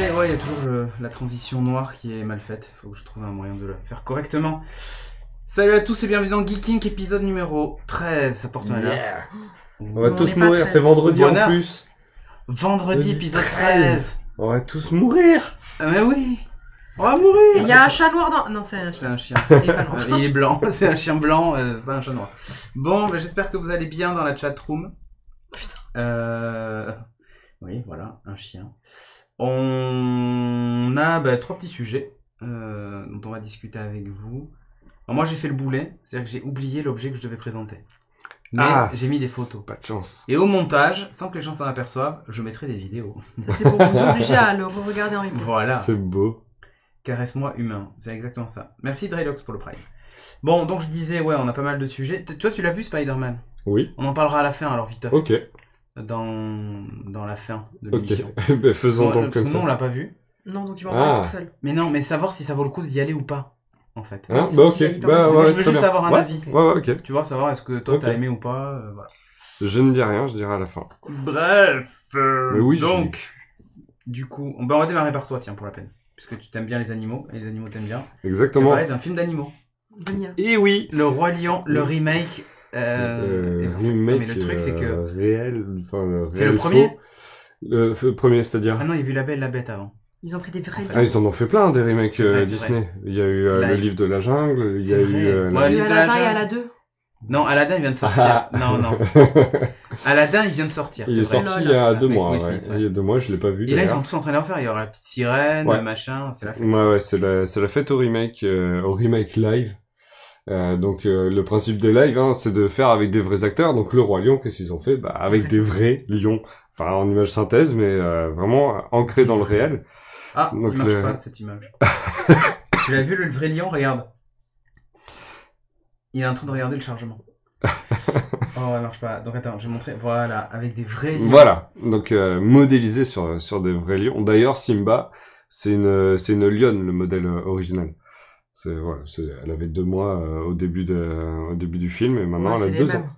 Allez, ouais, il y a toujours la transition noire qui est mal faite. Faut que je trouve un moyen de la faire correctement. Salut à tous et bienvenue dans Geeking, épisode numéro 13. Ça porte malheur. Yeah. On va tous mourir, 13. c'est vendredi Bonheur. en plus. Vendredi, épisode 13. On va tous mourir. Ah, mais oui, on va Il mourir. y a un chat noir dans... Non, c'est un C'est chien. un chien. Il est pas noir. Il est blanc, c'est un chien blanc, pas un chat noir. Bon, bah, j'espère que vous allez bien dans la chatroom. Putain. Oui, voilà, un chien. On a 3 petits sujets dont on va discuter avec vous. Alors moi j'ai fait le boulet, c'est-à-dire que j'ai oublié l'objet que je devais présenter. Mais j'ai mis des photos. Pas de chance. Et au montage, sans que les gens s'en aperçoivent, je mettrai des vidéos. Ça, c'est pour vous obliger à le regarder en replay. Voilà. C'est beau. Caresse-moi humain, c'est exactement ça. Merci Dreylox pour le prime. Bon, donc je disais, ouais, on a pas mal de sujets. Toi, tu l'as vu Spider-Man? Oui. On en parlera à la fin, alors vite. Ok. Dans la fin de Ok. l'émission. Ben, faisons Ouais, donc parce comme que ça. nous, on l'a pas vu. Non, donc il va en parler Ah. tout seul. Mais non, mais savoir si ça vaut le coup d'y aller ou pas, en fait. Hein c'est bah parce ok. qu'il est hyper Bah intéressant. Moi, ouais, je veux très juste bien. avoir un Ouais. avis. Ouais, ok. Tu vois, savoir est-ce que toi Ok. t'as aimé ou pas. Voilà. Je ne dis rien, je dirai à la fin. Bref. Mais oui, donc, du coup, on va démarrer par toi, tiens, pour la peine. Puisque tu t'aimes bien les animaux, et les animaux t'aiment bien. Tu vas Exactement. parler d'un film d'animaux. Vanilla. Et oui. Le Roi Lion, le remake. Remake mais le truc, c'est que. réel, enfin C'est le réel premier faux. Le premier, c'est-à-dire. Ah non, il y a eu La Belle et la Bête avant. Ils ont pris des vrais Ah, ils en ont fait plein des remakes C'est vrai, c'est Disney. Il y a eu le Live. livre de la jungle, il y a C'est eu vrai. la- Ouais, Il y le a de la Aladdin et jungle. Aladdin 2. Non, Aladdin, il vient de sortir. Non, non. Aladdin, il vient de sortir. Il est c'est vrai. sorti Lol. il y a 2 Avec mois. Will Ouais. Smith, ouais. Il y a 2 mois, je l'ai pas vu. Et là, ils d'ailleurs. sont tous en train de le refaire. Il y aura la petite sirène, Ouais. machin, c'est la fête. Ouais, c'est la fête au remake live. Donc le principe des lives, hein, c'est de faire avec des vrais acteurs. Donc le Roi Lion, qu'est-ce qu'ils ont fait? Bah avec des vrais lions, enfin en image synthèse, mais vraiment ancré dans le réel. Ah, Donc il marche le- pas cette image. Tu l'as vu le vrai lion? Regarde. Il est en train de regarder le chargement. Oh, elle marche pas. Donc attends, je vais montrer. Voilà, avec des vrais lions. Voilà, donc modélisé sur des vrais lions. D'ailleurs, Simba, c'est une lionne, le modèle original. Elle avait 2 mois au début du film et maintenant Ouais, elle c'est a les 2 mêmes. ans.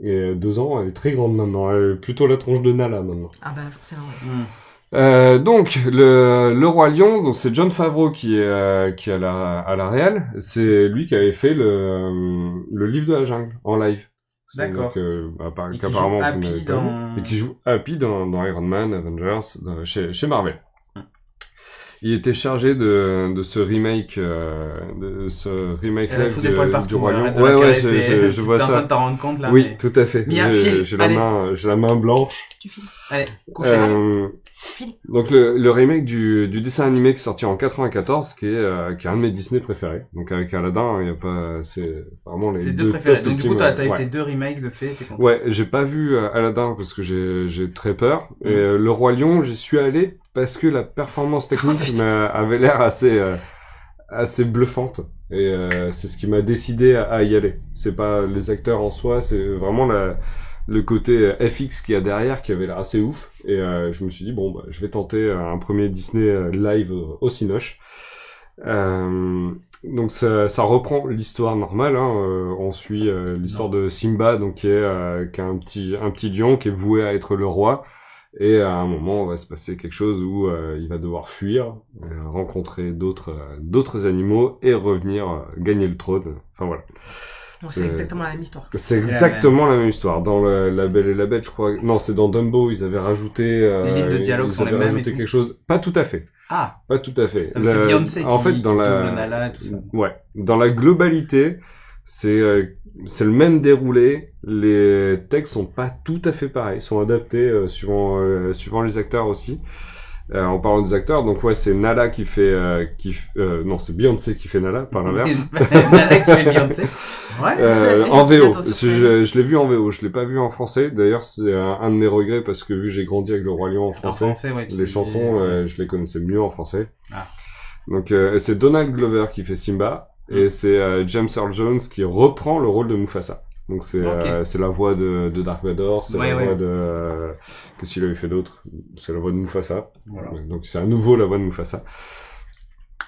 Et 2 ans, elle est très grande maintenant. Elle est plutôt la tronche de Nala maintenant. Ah bah forcément. Ouais. Donc le Roi Lion, donc c'est Jon Favreau qui est à la réal. C'est lui qui avait fait le livre de la jungle en live. D'accord. Donc, Et qui qu'apparemment joue vous n'avez Happy pas dans- vu. Et qui joue Happy dans Iron Man, Avengers, chez Marvel. Il était chargé de ce remake Elle a live tout des poils du partout. Roi Lion. Arrête de la Ouais, caresser. je vois T'es en train ça. de t'en rendre compte là. Oui, mais- tout à fait. Mia, file, J'ai allez. la main blanche. Tu files. Allez, couchez. File. Donc le remake du dessin animé qui est sorti en 94, qui est un de mes Disney préférés. Donc avec Aladdin, il y a pas, c'est vraiment les C'est deux deux préférés. top Donc du coup, ultimes, t'as eu ouais. tes 2 remakes de fait. T'es content. Ouais, j'ai pas vu Aladdin parce que j'ai très peur. Et le Roi Lion, j'y suis allé parce que la performance technique avait l'air assez bluffante. Et c'est ce qui m'a décidé à y aller. C'est pas les acteurs en soi, c'est vraiment le côté FX qu'il y a derrière qui avait l'air assez ouf. Et je me suis dit, bon, bah, je vais tenter un premier Disney live au Cinoche. Donc ça reprend l'histoire normale, hein. On suit l'histoire de Simba, donc qui a un petit lion qui est voué à être le roi. Et à un moment, va se passer quelque chose où il va devoir fuir, rencontrer d'autres animaux et revenir gagner le trône. Enfin voilà. Bon, c'est exactement la même histoire. C'est exactement la même histoire. Dans La Belle et la Bête, je crois. Non, c'est dans Dumbo, ils avaient rajouté. Les lignes de dialogue ils sont les avaient mêmes rajouté et tout. quelque chose. Pas tout à fait. Ah, Pas tout à fait. donc c'est Beyoncé en qui, fait, dans qui la double Nala et tout ça. Ouais, dans la globalité, c'est le même déroulé. Les textes sont pas tout à fait pareils, sont adaptés suivant les acteurs aussi. En parlant des acteurs, donc ouais, c'est Nala qui fait non, c'est Beyoncé qui fait Nala, par l'inverse. Nala qui fait Beyoncé. Ouais. En VO, Attends, sur je l'ai vu en VO, je l'ai pas vu en français. D'ailleurs, c'est un de mes regrets parce que vu que j'ai grandi avec le Roi Lion en En français, français, ouais. les chansons, je les connaissais mieux en français. Ah. Donc c'est Donald Glover qui fait Simba et c'est James Earl Jones qui reprend le rôle de Mufasa. Donc c'est la voix de Dark Vador, c'est la voix de qu'est-ce qu'il avait fait d'autre? C'est la voix de Mufasa. Voilà. Ouais, donc c'est à nouveau la voix de Mufasa.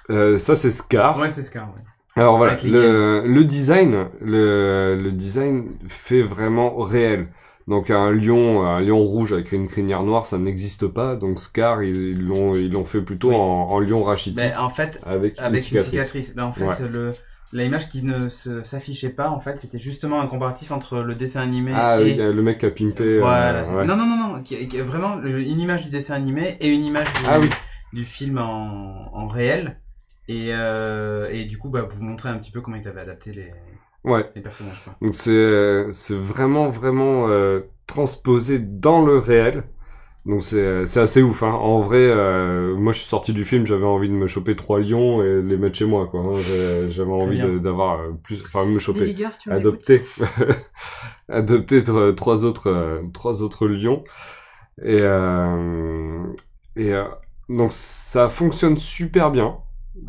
Ça c'est Scar. Ouais, c'est Scar, ouais. Alors voilà, Avec les le design fait vraiment réel. Donc un lion rouge avec une crinière noire, ça n'existe pas. Donc Scar, ils l'ont fait plutôt en lion rachitique. Mais en fait, avec une cicatrice. Mais en fait, l'image qui ne s'affichait pas, en fait, c'était justement un comparatif entre le dessin animé et le mec qui a pimpé. Voilà. Non, qui est vraiment une image du dessin animé et une image du film en réel. Et du coup, vous montrer un petit peu comment ils avaient adapté les personnages, quoi. Donc c'est vraiment transposé dans le réel. Donc c'est assez ouf, hein. En vrai, moi je suis sorti du film, j'avais envie de me choper 3 lions et les mettre chez moi, quoi. J'avais envie d'avoir plus, enfin me choper, Vigueur, si tu adopter 3 autres lions. Et donc ça fonctionne super bien.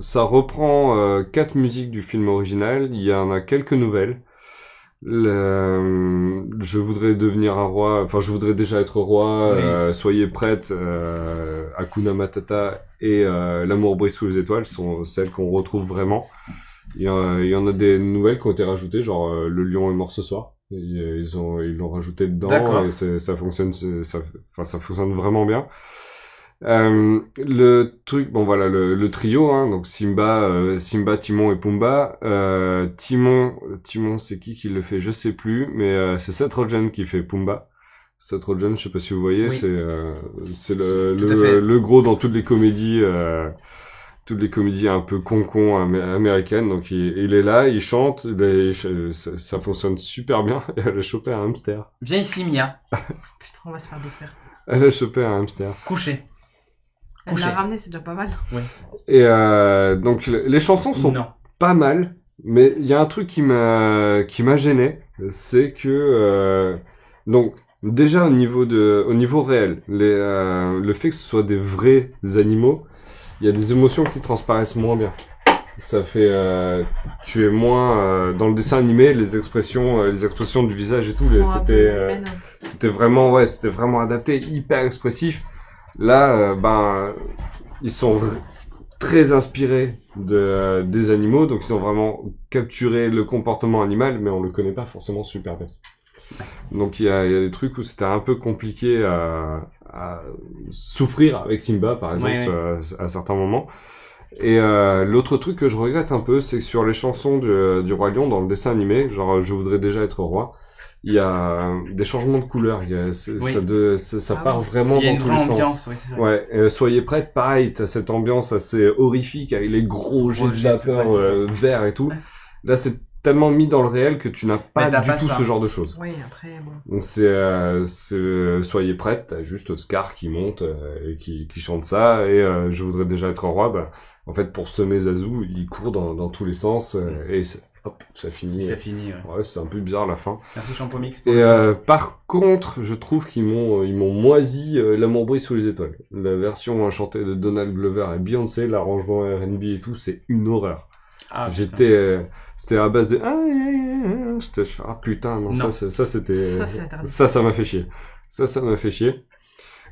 Ça reprend 4 musiques du film original. Il y en a quelques nouvelles. Je voudrais devenir un roi. Enfin, je voudrais déjà être roi. Soyez prête. Hakuna Matata et L'amour brille sous les étoiles sont celles qu'on retrouve vraiment. Il y en a des nouvelles qui ont été rajoutées, genre le lion est mort ce soir. Ils l'ont rajouté dedans. D'accord. Et ça fonctionne. Ça fonctionne vraiment bien. Le truc, bon voilà, le trio, hein, donc Simba, Timon et Pumba. Timon, c'est qui le fait, je sais plus, mais c'est Seth Rogen qui fait Pumba. Seth Rogen, je sais pas si vous voyez, c'est le gros dans toutes les comédies un peu con américaines. Donc il est là, il chante, ça fonctionne super bien. Et elle a chopé un hamster. Viens ici, Mia. Putain, on va se faire détruire. Elle a chopé un hamster. Couché. Elle l'a ramené, c'est déjà pas mal. Oui. Et donc les chansons sont pas mal, mais il y a un truc qui m'a gêné, c'est que donc déjà au niveau réel, le fait que ce soit des vrais animaux, il y a des émotions qui transparaissent moins bien. Ça fait tu es moins dans le dessin animé, les expressions du visage et tout, c'était vraiment adapté, hyper expressif. Là, ils sont très inspirés des animaux, donc ils ont vraiment capturé le comportement animal, mais on le connaît pas forcément super bien. Donc il y a des trucs où c'était un peu compliqué à souffrir avec Simba, par exemple, à certains moments. Et l'autre truc que je regrette un peu, c'est que sur les chansons du Roi Lion dans le dessin animé, genre je voudrais déjà être roi, il y a des changements de couleurs, ça part vraiment dans tous les sens. Soyez prêtes, pareil, t'as cette ambiance assez horrifique avec les gros jets de vapeur verts et tout. Là, c'est tellement mis dans le réel que tu n'as pas du tout ce genre de choses. Oui, après, bon. Donc soyez prêtes, t'as juste Scar qui monte et qui chante ça, et je voudrais déjà être roi. En fait, pour semer Zazu, il court dans tous les sens, et hop, ça finit. Ouais, c'est un peu bizarre la fin. Merci Champomix. Et par contre, je trouve qu'ils m'ont moisi L'amour brille sous les étoiles. La version chantée de Donald Glover et Beyoncé, l'arrangement R&B et tout, c'est une horreur. C'était à base de putain, non. Ça m'a fait chier. Ça m'a fait chier.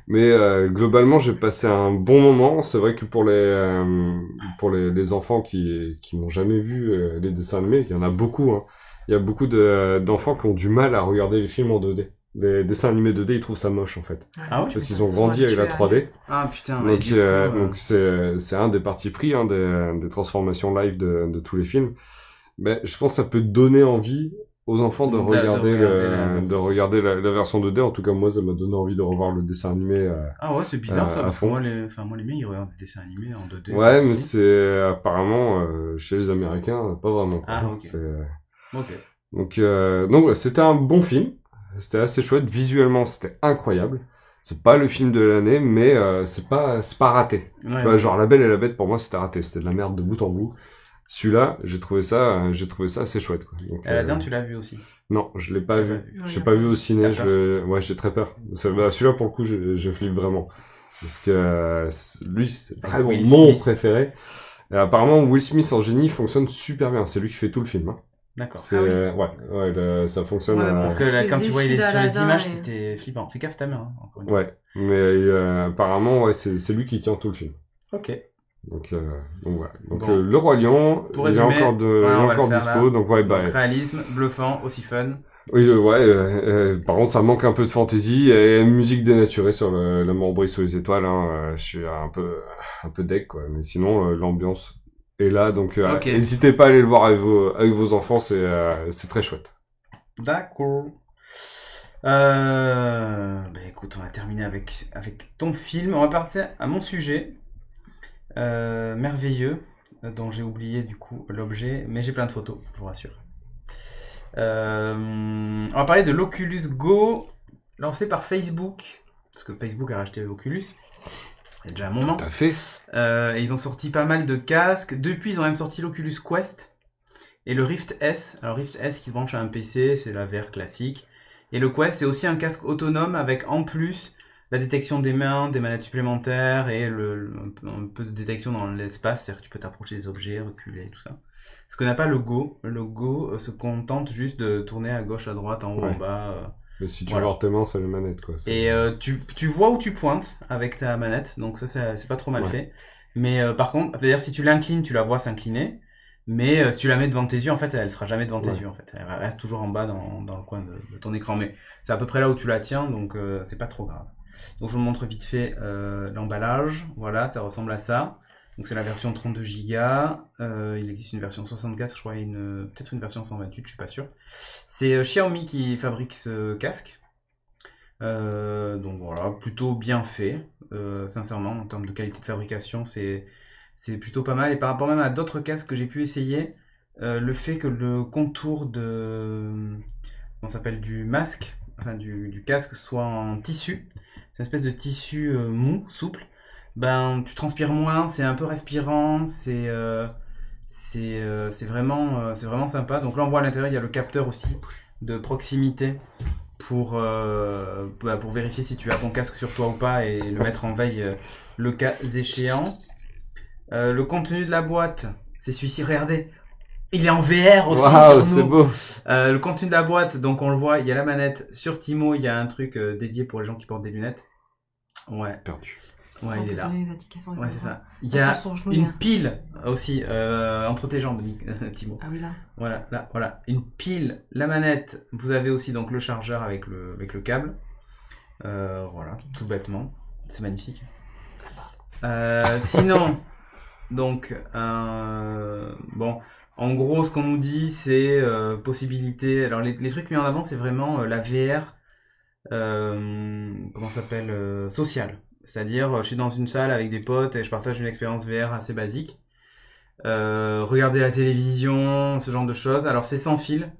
Mais globalement, j'ai passé un bon moment. C'est vrai que pour les enfants qui n'ont jamais vu les dessins animés, il y en a beaucoup, hein. Il y a beaucoup d'enfants qui ont du mal à regarder les films en 2D. Les dessins animés 2D, ils trouvent ça moche en fait. Ah ouais. Parce qu'ils ont grandi avec la 3D. Ah putain. Donc c'est un des partis pris, hein, des transformations live de tous les films. Mais je pense que ça peut donner envie aux enfants de regarder la version 2D. En tout cas, moi, ça m'a donné envie de revoir le dessin animé. Ah ouais, c'est bizarre ça, parce que moi, les miens, ils regardent des dessins animés en 2D. Ouais, mais c'est apparemment, chez les Américains, pas vraiment. Ah, ok. Donc c'était un bon film. C'était assez chouette. Visuellement, c'était incroyable. C'est pas le film de l'année, mais c'est pas raté. Ouais, tu vois, genre La Belle et la Bête, pour moi, c'était raté. C'était de la merde de bout en bout. Celui-là, j'ai trouvé ça assez chouette, quoi. Donc, Aladdin, tu l'as vu aussi? Non, je l'ai pas vu. Je l'ai pas vu au ciné. J'ai très peur. Celui-là, pour le coup, je flippe vraiment. Parce que lui, c'est vraiment mon préféré. Et apparemment, Will Smith en génie fonctionne super bien. C'est lui qui fait tout le film, hein. D'accord. Ça fonctionne. Parce que là, quand tu vois sur les images, c'était flippant. Fais gaffe ta main, hein, encore une fois. Ouais, mais apparemment, c'est lui qui tient tout le film. Ok. Donc voilà. Donc le Roi Lion, il est encore dispo. Donc réalisme, bluffant, aussi fun. Oui, par contre, ça manque un peu de fantaisie et une musique dénaturée sur le membrane sous les étoiles. Je suis un peu deg, quoi. Mais sinon, l'ambiance est là, donc n'hésitez pas à aller le voir avec vos enfants, c'est très chouette. D'accord. Écoute, on va terminer avec ton film. On va passer à mon sujet merveilleux, dont j'ai oublié du coup l'objet, mais j'ai plein de photos, je vous rassure. On va parler de l'Oculus Go, lancé par Facebook, parce que Facebook a racheté l'Oculus. Il y a déjà un moment. Tout à fait. Et ils ont sorti pas mal de casques. Depuis, ils ont même sorti l'Oculus Quest et le Rift S. Alors Rift S qui se branche à un PC, c'est la VR classique. Et le Quest, c'est aussi un casque autonome avec en plus la détection des mains, des manettes supplémentaires et un peu de détection dans l'espace, c'est-à-dire que tu peux t'approcher des objets, reculer, tout ça. Ce que n'a pas le Go. Le Go se contente juste de tourner à gauche, à droite, en haut, en bas. Mais si tu veux voir tes mains, c'est la manette, quoi. Et tu vois où tu pointes avec ta manette, donc ça c'est pas trop mal fait. Mais par contre, c'est-à-dire si tu l'inclines, tu la vois s'incliner. Mais si tu la mets devant tes yeux, en fait, elle sera jamais devant tes yeux, en fait. Elle reste toujours en bas dans le coin de ton écran. Mais c'est à peu près là où tu la tiens, donc c'est pas trop grave. Donc je vous montre vite fait l'emballage. Voilà, ça ressemble à ça. Donc c'est la version 32 Go. Il existe une version 64, je crois, et peut-être une version 128, je suis pas sûr. C'est Xiaomi qui fabrique ce casque. Donc voilà, plutôt bien fait. Sincèrement, en termes de qualité de fabrication, c'est plutôt pas mal. Et par rapport même à d'autres casques que j'ai pu essayer, le fait que le contour on s'appelle du masque, enfin du casque soit en tissu, c'est une espèce de tissu mou, souple, ben tu transpires moins, c'est un peu respirant, c'est vraiment sympa. Donc là on voit à l'intérieur, il y a le capteur aussi de proximité pour vérifier si tu as ton casque sur toi ou pas et le mettre en veille le cas échéant. Le contenu de la boîte, c'est celui-ci, regardez, il est en VR aussi. Waouh, c'est beau. Le contenu de la boîte, donc on le voit, il y a la manette. Sur Timo, il y a un truc dédié pour les gens qui portent des lunettes. Ouais. Perdu. Ouais, il est là. Ouais, c'est ça. Il y a une pile aussi entre tes jambes, Timo. Ah oui, là. Voilà. Une pile, la manette. Vous avez aussi donc le chargeur avec le câble. Voilà, tout bêtement. C'est magnifique. Sinon... Donc, bon, en gros, ce qu'on nous dit, c'est possibilité. Alors, les trucs mis en avant, c'est vraiment la VR, comment ça s'appelle, sociale. C'est-à-dire, je suis dans une salle avec des potes et je partage une expérience VR assez basique. Regarder la télévision, ce genre de choses. Alors, c'est sans fil,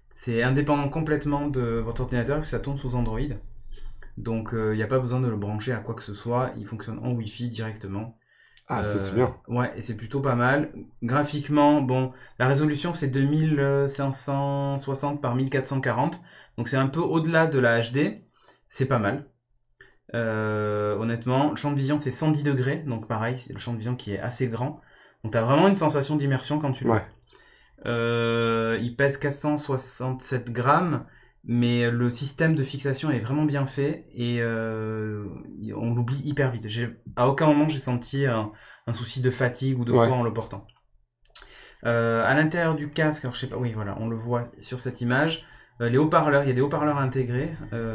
c'est indépendant complètement de votre ordinateur, que ça tourne sous Android. Donc, il n'y a pas besoin de le brancher à quoi que ce soit. Il fonctionne en Wi-Fi directement. Ah, c'est bien. Ouais, et c'est plutôt pas mal. Graphiquement, bon, la résolution c'est 2560 par 1440, donc c'est un peu au-delà de la HD, c'est pas mal. Honnêtement, le champ de vision c'est 110 degrés, donc pareil, c'est le champ de vision qui est assez grand. Donc t'as vraiment une sensation d'immersion quand tu le vois. Il pèse 467 grammes, mais le système de fixation est vraiment bien fait et on l'oublie hyper vite. À aucun moment j'ai senti un souci de fatigue ou de poids en le portant. À l'intérieur du casque, alors je sais pas, oui voilà, on le voit sur cette image. Les haut-parleurs, il y a des haut-parleurs intégrés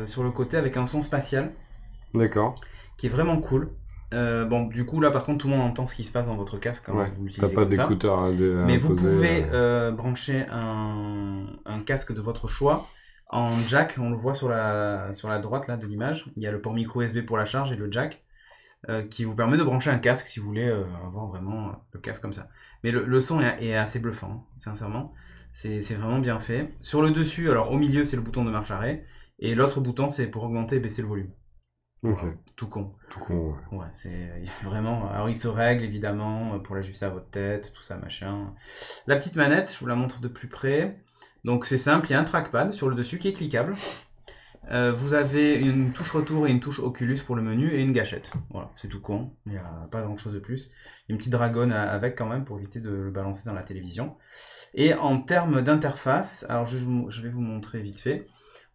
sur le côté avec un son spatial. D'accord. Qui est vraiment cool. Bon, du coup là par contre tout le monde entend ce qui se passe dans votre casque quand vous l'utilisez. T'as pas d'écouteurs mais vous pouvez brancher un casque de votre choix en jack. On le voit sur la droite là de l'image. Il y a le port micro USB pour la charge et le jack qui vous permet de brancher un casque si vous voulez avoir vraiment le casque comme ça. Mais le son est assez bluffant, hein, sincèrement. C'est vraiment bien fait. Sur le dessus, alors au milieu c'est le bouton de marche arrêt et l'autre bouton c'est pour augmenter et baisser le volume. Ok. Voilà, tout con. Tout con, ouais. Ouais, c'est vraiment. Alors, il se règle évidemment pour l'ajuster à votre tête, tout ça, machin. La petite manette, je vous la montre de plus près. Donc, c'est simple, il y a un trackpad sur le dessus qui est cliquable. Vous avez une touche retour et une touche Oculus pour le menu et une gâchette. Voilà, c'est tout con, il n'y a pas grand chose de plus. Une petite dragonne avec quand même pour éviter de le balancer dans la télévision. Et en termes d'interface, alors je vais vous montrer vite fait.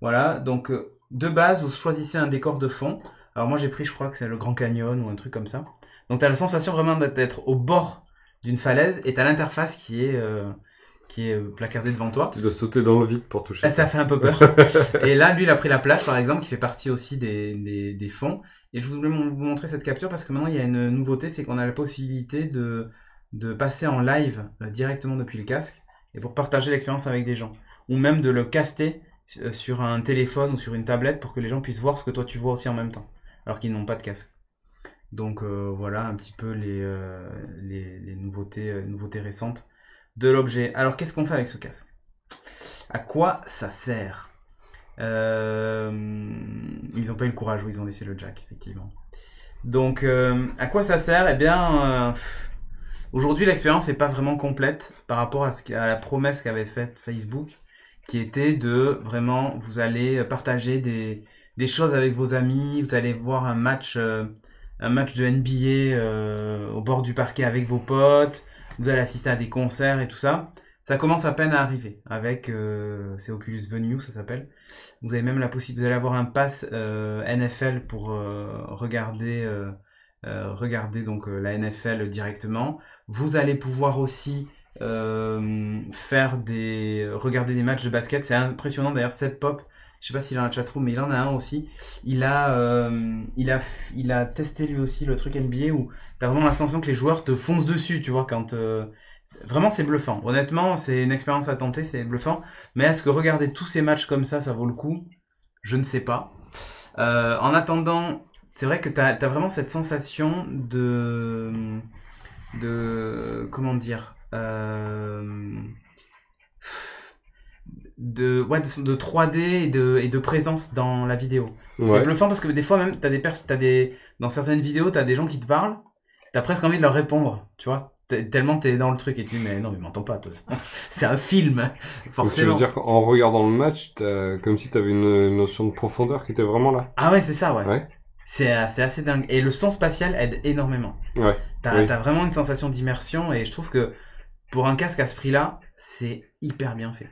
Voilà, donc de base, vous choisissez un décor de fond. Alors moi j'ai pris, je crois que c'est le Grand Canyon ou un truc comme ça. Donc tu as la sensation vraiment d'être au bord d'une falaise et tu as l'interface qui est qui est placardé devant toi. Tu dois sauter dans le vide pour toucher. Ça fait un peu peur. Et là, lui, il a pris la plage, par exemple, qui fait partie aussi des fonds. Et je voulais vous montrer cette capture parce que maintenant, il y a une nouveauté, c'est qu'on a la possibilité de passer en live directement depuis le casque et pour partager l'expérience avec des gens. Ou même de le caster sur un téléphone ou sur une tablette pour que les gens puissent voir ce que toi tu vois aussi en même temps, alors qu'ils n'ont pas de casque. Donc voilà un petit peu les nouveautés récentes de l'objet. Alors qu'est-ce qu'on fait avec ce casque? À quoi ça sert? Ils n'ont pas eu le courage, ils ont laissé le jack, effectivement. Donc à quoi ça sert? Eh bien, aujourd'hui l'expérience n'est pas vraiment complète par rapport à la promesse qu'avait faite Facebook, qui était de vraiment, vous allez partager des choses avec vos amis, vous allez voir un match de NBA au bord du parquet avec vos potes, vous allez assister à des concerts et tout ça. Ça commence à peine à arriver avec c'est Oculus Venue, ça s'appelle. Vous avez même la possibilité, vous allez avoir un pass NFL pour regarder donc la NFL directement. Vous allez pouvoir aussi regarder des matchs de basket. C'est impressionnant d'ailleurs. Seth Pop, je sais pas s'il a un chatroom, mais il en a un aussi. Il a testé lui aussi le truc NBA où t'as vraiment la sensation que les joueurs te foncent dessus, tu vois, quand vraiment c'est bluffant. Honnêtement, c'est une expérience à tenter, c'est bluffant. Mais est-ce que regarder tous ces matchs comme ça vaut le coup? Je ne sais pas. En attendant, c'est vrai que t'as vraiment cette sensation de comment dire, de 3D et de présence dans la vidéo. Ouais. C'est bluffant parce que des fois même dans certaines vidéos t'as des gens qui te parlent, t'as presque envie de leur répondre, tu vois, tellement t'es dans le truc et tu dis mais non mais m'entends pas toi, c'est un film forcément. Donc, tu veux dire qu'en regardant le match comme si t'avais une notion de profondeur qui était vraiment là. Ah ouais, c'est ça, ouais. C'est assez dingue et le son spatial aide énormément. Ouais. T'as vraiment une sensation d'immersion et je trouve que pour un casque à ce prix-là, c'est hyper bien fait.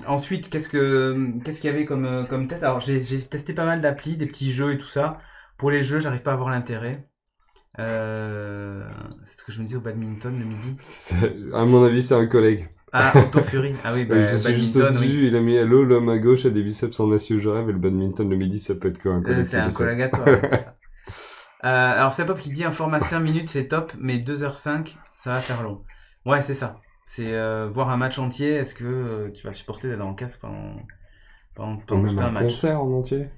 Ensuite, qu'est-ce qu'il y avait comme test? Alors j'ai testé pas mal d'applis, des petits jeux et tout ça. Pour les jeux, j'arrive pas à voir l'intérêt. C'est ce que je me dis au badminton le midi. À mon avis, c'est un collègue. Ah, Autofury. Ah oui, je suis juste au-dessus, il a mis hello, l'homme à gauche a des biceps en acier où je rêve, et le badminton le midi, ça peut être qu'un collègue. C'est un collègue à toi, ouais, c'est ça. Alors c'est Pop qui dit un format 5 minutes c'est top, mais 2h05 ça va faire long. Ouais, c'est ça. C'est voir un match entier, est-ce que tu vas supporter d'être dans le casque pendant tout un match? Un concert en entier?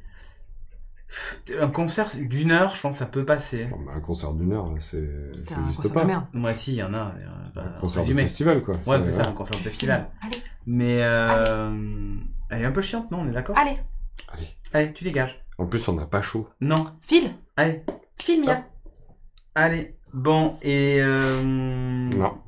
Un concert d'une heure, je pense que ça peut passer. Un concert d'une heure, ça n'existe pas. Moi, si, il y en a. Un concert de festival, quoi. Ouais, c'est ça, un concert de festival. Allez. Mais elle est un peu chiante, non? On est d'accord? Allez, tu dégages. En plus, on n'a pas chaud. Non. File. Allez. File, Mia. Allez. Bon, et non.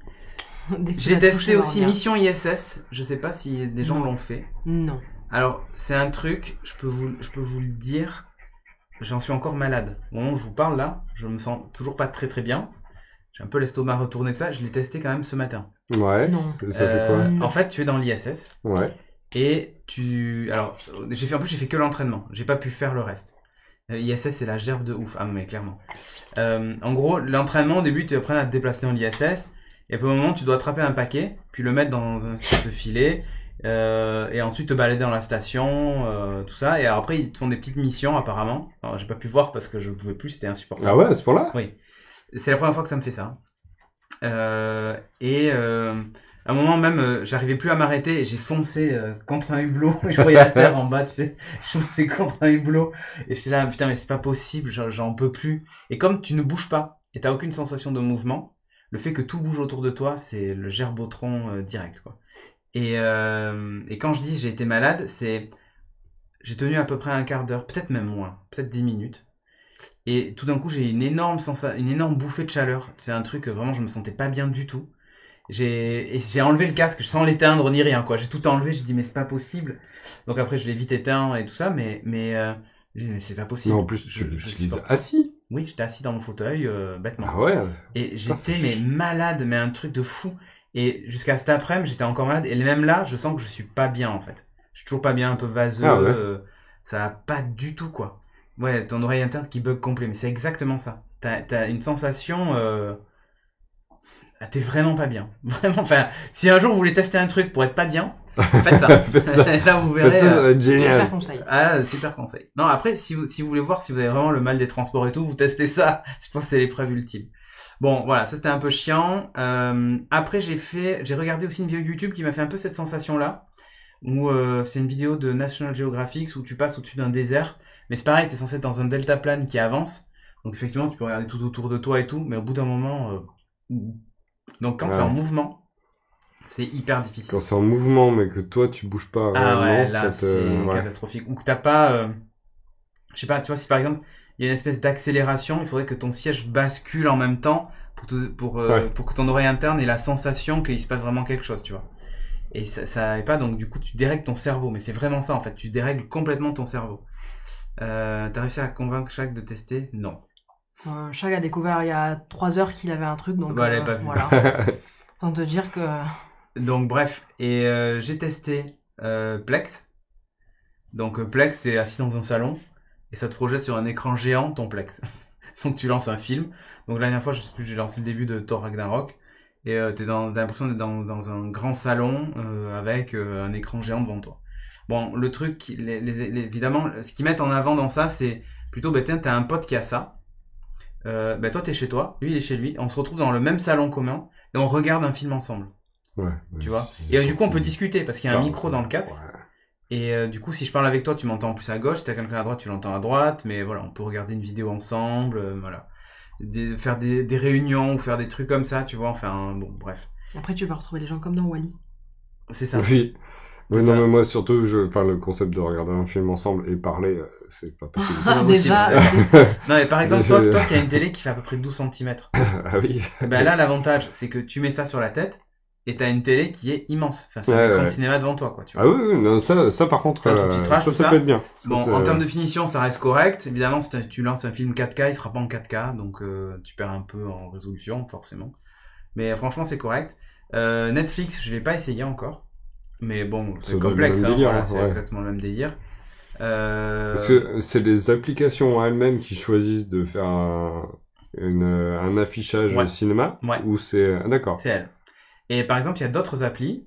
J'ai testé aussi Mission ISS. Je sais pas si des gens l'ont fait. Non. Alors, c'est un truc, je peux vous le dire. J'en suis encore malade. Au moment où je vous parle là, je me sens toujours pas très très bien. J'ai un peu l'estomac retourné de ça. Je l'ai testé quand même ce matin. Ouais. Non. Ça fait quoi? En fait, tu es dans l'ISS. Ouais. Et alors, j'ai fait que l'entraînement. J'ai pas pu faire le reste. ISS, c'est la gerbe de ouf. Ah, mais clairement. En gros, l'entraînement, au début, tu apprends à te déplacer dans l'ISS. Et puis au moment, tu dois attraper un paquet, puis le mettre dans un espèce de filet. Et ensuite te balader dans la station, tout ça. Et après, ils te font des petites missions, apparemment. Alors, j'ai pas pu voir parce que je pouvais plus, c'était insupportable. Ah ouais, à ce point-là? Oui. C'est la première fois que ça me fait ça. À un moment même, j'arrivais plus à m'arrêter et j'ai foncé contre un hublot. Je voyais la terre en bas, tu sais. Je foncé contre un hublot. Et j'étais là, putain, mais c'est pas possible, j'en peux plus. Et comme tu ne bouges pas et t'as aucune sensation de mouvement, le fait que tout bouge autour de toi, c'est le gerbotron direct, quoi. Et quand je dis j'ai été malade, j'ai tenu à peu près un quart d'heure, peut-être même moins, peut-être 10 minutes. Et tout d'un coup, j'ai une énorme bouffée de chaleur. C'est un truc, vraiment, je me sentais pas bien du tout. J'ai enlevé le casque sans l'éteindre ni rien, quoi. J'ai tout enlevé, j'ai dit mais c'est pas possible. Donc après, je l'ai vite éteint et tout ça, mais c'est pas possible. Mais en plus, tu l'utilises assis. Oui, j'étais assis dans mon fauteuil, bêtement. Ah ouais. Et j'étais malade, mais un truc de fou. Et jusqu'à cet après-midi, j'étais encore malade. Et même là, je sens que je suis pas bien, en fait. Je suis toujours pas bien, un peu vaseux. Ah ouais. Ça va pas du tout, quoi. Ouais, ton oreille interne qui bug complet. Mais c'est exactement ça. T'as une sensation... t'es vraiment pas bien. Vraiment, enfin, si un jour vous voulez tester un truc pour être pas bien, faites ça. Faites ça. Là, vous verrez. Faites ça va être génial. Super conseil. Ah, super conseil. Non, après, si vous voulez voir si vous avez vraiment le mal des transports et tout, vous testez ça. Je pense que c'est l'épreuve ultime. Bon, voilà, ça c'était un peu chiant. Après, j'ai regardé aussi une vidéo YouTube qui m'a fait un peu cette sensation-là, où c'est une vidéo de National Geographic où tu passes au-dessus d'un désert, mais c'est pareil, t'es censé être dans un deltaplane qui avance, donc effectivement, tu peux regarder tout autour de toi et tout, mais au bout d'un moment, donc quand c'est en mouvement, c'est hyper difficile. Quand c'est en mouvement, mais que toi tu bouges pas ouais, là c'est catastrophique. Ou que t'as pas, je sais pas, tu vois, si par exemple il y a une espèce d'accélération, il faudrait que ton siège bascule en même temps pour que ton oreille interne ait la sensation qu'il se passe vraiment quelque chose, tu vois. Et ça n'est pas, donc du coup tu dérègles ton cerveau, mais c'est vraiment ça en fait, tu dérègles complètement ton cerveau. T'as réussi à convaincre Shaq de tester? Non. Shaq a découvert il y a 3 heures qu'il avait un truc, donc elle avait pas vu. Voilà. Sans te dire que... Donc bref, et j'ai testé Plex. Donc Plex, t'es assis dans un salon et ça te projette sur un écran géant ton Plex. Donc tu lances un film. Donc la dernière fois, je sais plus, j'ai lancé le début de Thor Ragnarok et t'as l'impression d'être dans un grand salon avec un écran géant devant toi. Bon, le truc, évidemment, ce qu'ils mettent en avant dans ça, c'est plutôt, t'as un pote qui a ça. Toi, t'es chez toi, lui, il est chez lui. On se retrouve dans le même salon commun et on regarde un film ensemble. Ouais. Tu vois. Et du coup, on peut discuter parce qu'il y a un micro dans le casque. Ouais. Et du coup, si je parle avec toi, tu m'entends en plus à gauche. Si t'as quelqu'un à droite, tu l'entends à droite. Mais voilà, on peut regarder une vidéo ensemble. Voilà. Faire des réunions ou faire des trucs comme ça, tu vois. Enfin, bon, bref. Après, tu vas retrouver les gens comme dans Wall-E. C'est ça. Oui. Oui, non, mais moi, surtout, le concept de regarder un film ensemble et parler, c'est pas possible. Déjà. Non, mais par exemple, toi qui as une télé qui fait à peu près 12 cm. Ah oui. Là, l'avantage, c'est que tu mets ça sur la tête et t'as une télé qui est immense. Enfin, c'est un écran de cinéma devant toi, quoi. Tu vois. Ah oui, non, ça par contre, ça peut être bien. Bon, en termes de finition, ça reste correct. Évidemment, si tu lances un film 4K, il sera pas en 4K, donc tu perds un peu en résolution, forcément. Mais franchement, c'est correct. Netflix, je l'ai pas essayé encore. Mais bon, c'est complexe, c'est exactement le même délire. Parce que c'est les applications elles-mêmes qui choisissent de faire un affichage cinéma ou c'est... D'accord. C'est elles. Et par exemple, il y a d'autres applis,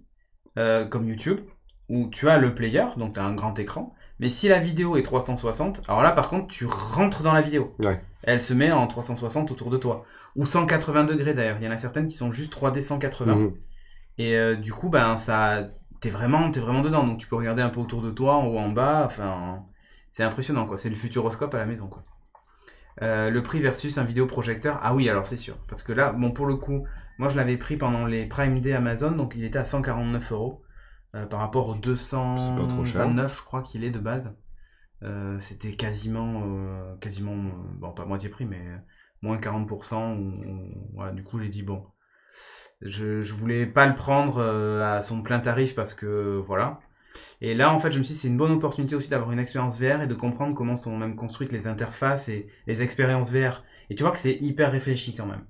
comme YouTube, où tu as le player, donc tu as un grand écran, mais si la vidéo est 360, alors là par contre, tu rentres dans la vidéo. Ouais. Elle se met en 360 autour de toi. Ou 180 degrés d'ailleurs, il y en a certaines qui sont juste 3D 180. Mmh. Et du coup, t'es vraiment dedans, donc tu peux regarder un peu autour de toi, en haut, en bas, enfin, c'est impressionnant, quoi. C'est le futuroscope à la maison, quoi. Le prix versus un vidéoprojecteur, ah oui, alors c'est sûr, parce que là, bon, pour le coup, moi je l'avais pris pendant les Prime Day Amazon, donc il était à 149 € par rapport aux 229, je crois qu'il est de base. C'était quasiment, bon, pas moitié prix, mais moins 40%, voilà, du coup j'ai dit, bon, je voulais pas le prendre à son plein tarif parce que voilà. Et là en fait je me suis dit c'est une bonne opportunité aussi d'avoir une expérience VR et de comprendre comment sont même construites les interfaces et les expériences VR. Et tu vois que c'est hyper réfléchi quand même.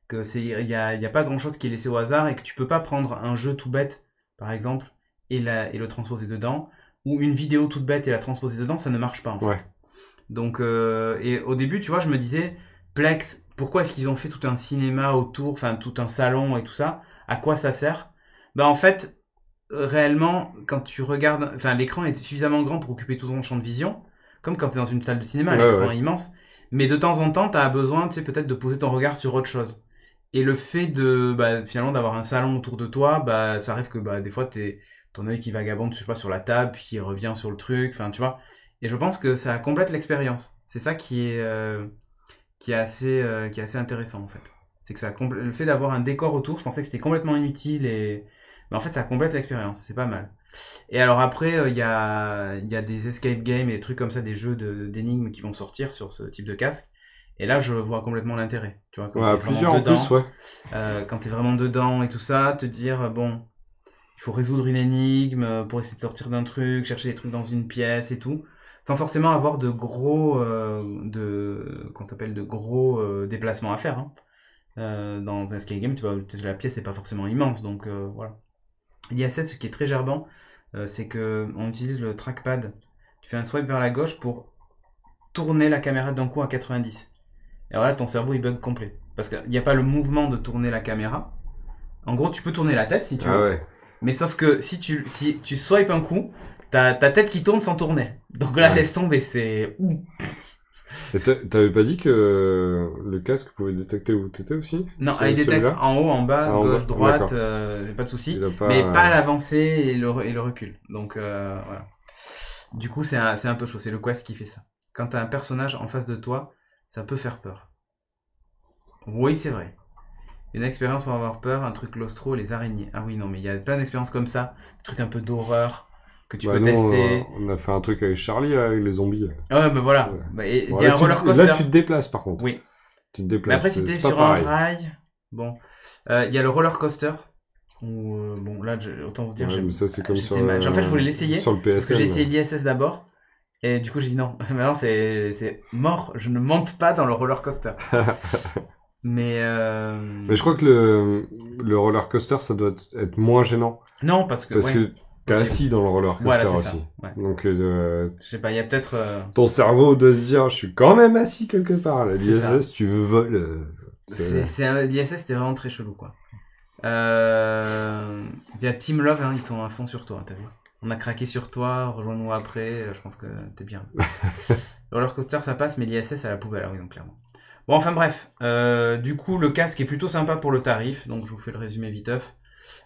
Que il y a pas grand chose qui est laissé au hasard et que tu peux pas prendre un jeu tout bête par exemple et le transposer dedans, ou une vidéo toute bête et la transposer dedans, ça ne marche pas en fait. Ouais. Donc et au début tu vois je me disais Plex, pourquoi est-ce qu'ils ont fait tout un cinéma autour, enfin tout un salon et tout ça? À quoi ça sert? En fait, réellement, quand tu regardes, enfin l'écran est suffisamment grand pour occuper tout ton champ de vision, comme quand tu es dans une salle de cinéma, l'écran est immense. Mais de temps en temps, tu as besoin, tu sais, peut-être de poser ton regard sur autre chose. Et le fait de, finalement, d'avoir un salon autour de toi, ça arrive que des fois, ton œil qui vagabonde, je sais pas, sur la table, puis qui revient sur le truc, enfin, tu vois. Et je pense que ça complète l'expérience. C'est ça qui est assez intéressant en fait. C'est que le fait d'avoir un décor autour, je pensais que c'était complètement inutile mais en fait ça complète l'expérience, c'est pas mal. Et alors après il y a des escape games et des trucs comme ça, des jeux d'énigmes qui vont sortir sur ce type de casque. Et là je vois complètement l'intérêt, tu vois, quand t'es plusieurs en plus, quand t'es vraiment dedans et tout ça, te dire bon, il faut résoudre une énigme pour essayer de sortir d'un truc, chercher des trucs dans une pièce et tout. Sans forcément avoir de gros déplacements à faire. Dans un escape game, la pièce n'est pas forcément immense, donc voilà. Il y a ce qui est très gerbant, c'est que on utilise le trackpad. Tu fais un swipe vers la gauche pour tourner la caméra d'un coup à 90. Et alors là, ton cerveau il bug complet, parce qu'il n'y a pas le mouvement de tourner la caméra, En gros, tu peux tourner la tête si tu veux. Ah ouais. Mais sauf que si tu swipes un coup, t'as ta tête qui tourne sans tourner. Donc là, laisse tomber, c'est... Et t'avais pas dit que le casque pouvait détecter où t'étais aussi? Non, il détecte en haut, en bas, gauche, droite, pas de souci. Mais pas l'avancée et le recul. Donc voilà. Du coup, c'est un peu chaud. C'est le Quest qui fait ça. Quand t'as un personnage en face de toi, ça peut faire peur. Oui, c'est vrai. Une expérience pour avoir peur, un truc claustro, les araignées. Ah oui, non, mais il y a plein d'expériences comme ça. Des trucs un peu d'horreur que tu peux tester. On a fait un truc avec Charlie, là, avec les zombies. Ah ouais, bah voilà. Ouais. Il y a un roller coaster. Là, tu te déplaces, par contre. Oui. Tu te déplaces. Mais après, si t'es sur un rail, bon. Il y a le roller coaster. Où, bon, là, autant vous dire, mais ça, c'est comme sur en fait, je voulais l'essayer. Sur le PSN. Parce que j'ai essayé l'ISS d'abord. Et du coup, j'ai dit non. Maintenant, c'est mort. Je ne monte pas dans le roller coaster. Mais je crois que le roller coaster, ça doit être moins gênant. Non, parce que t'es assis dans le roller coaster voilà, aussi. Ouais. Donc, je sais pas, il y a peut-être... Ton cerveau doit se dire, je suis quand même assis quelque part. L'ISS, tu voles. L'ISS, c'était vraiment très chelou, quoi. Il y a Team Love, hein, ils sont à fond sur toi, t'as vu. On a craqué sur toi, rejoins-nous après, je pense que t'es bien. Le roller coaster, ça passe, mais l'ISS, à la poubelle, oui, donc clairement. Bon, enfin bref, du coup, le casque est plutôt sympa pour le tarif, donc je vous fais le résumé viteuf.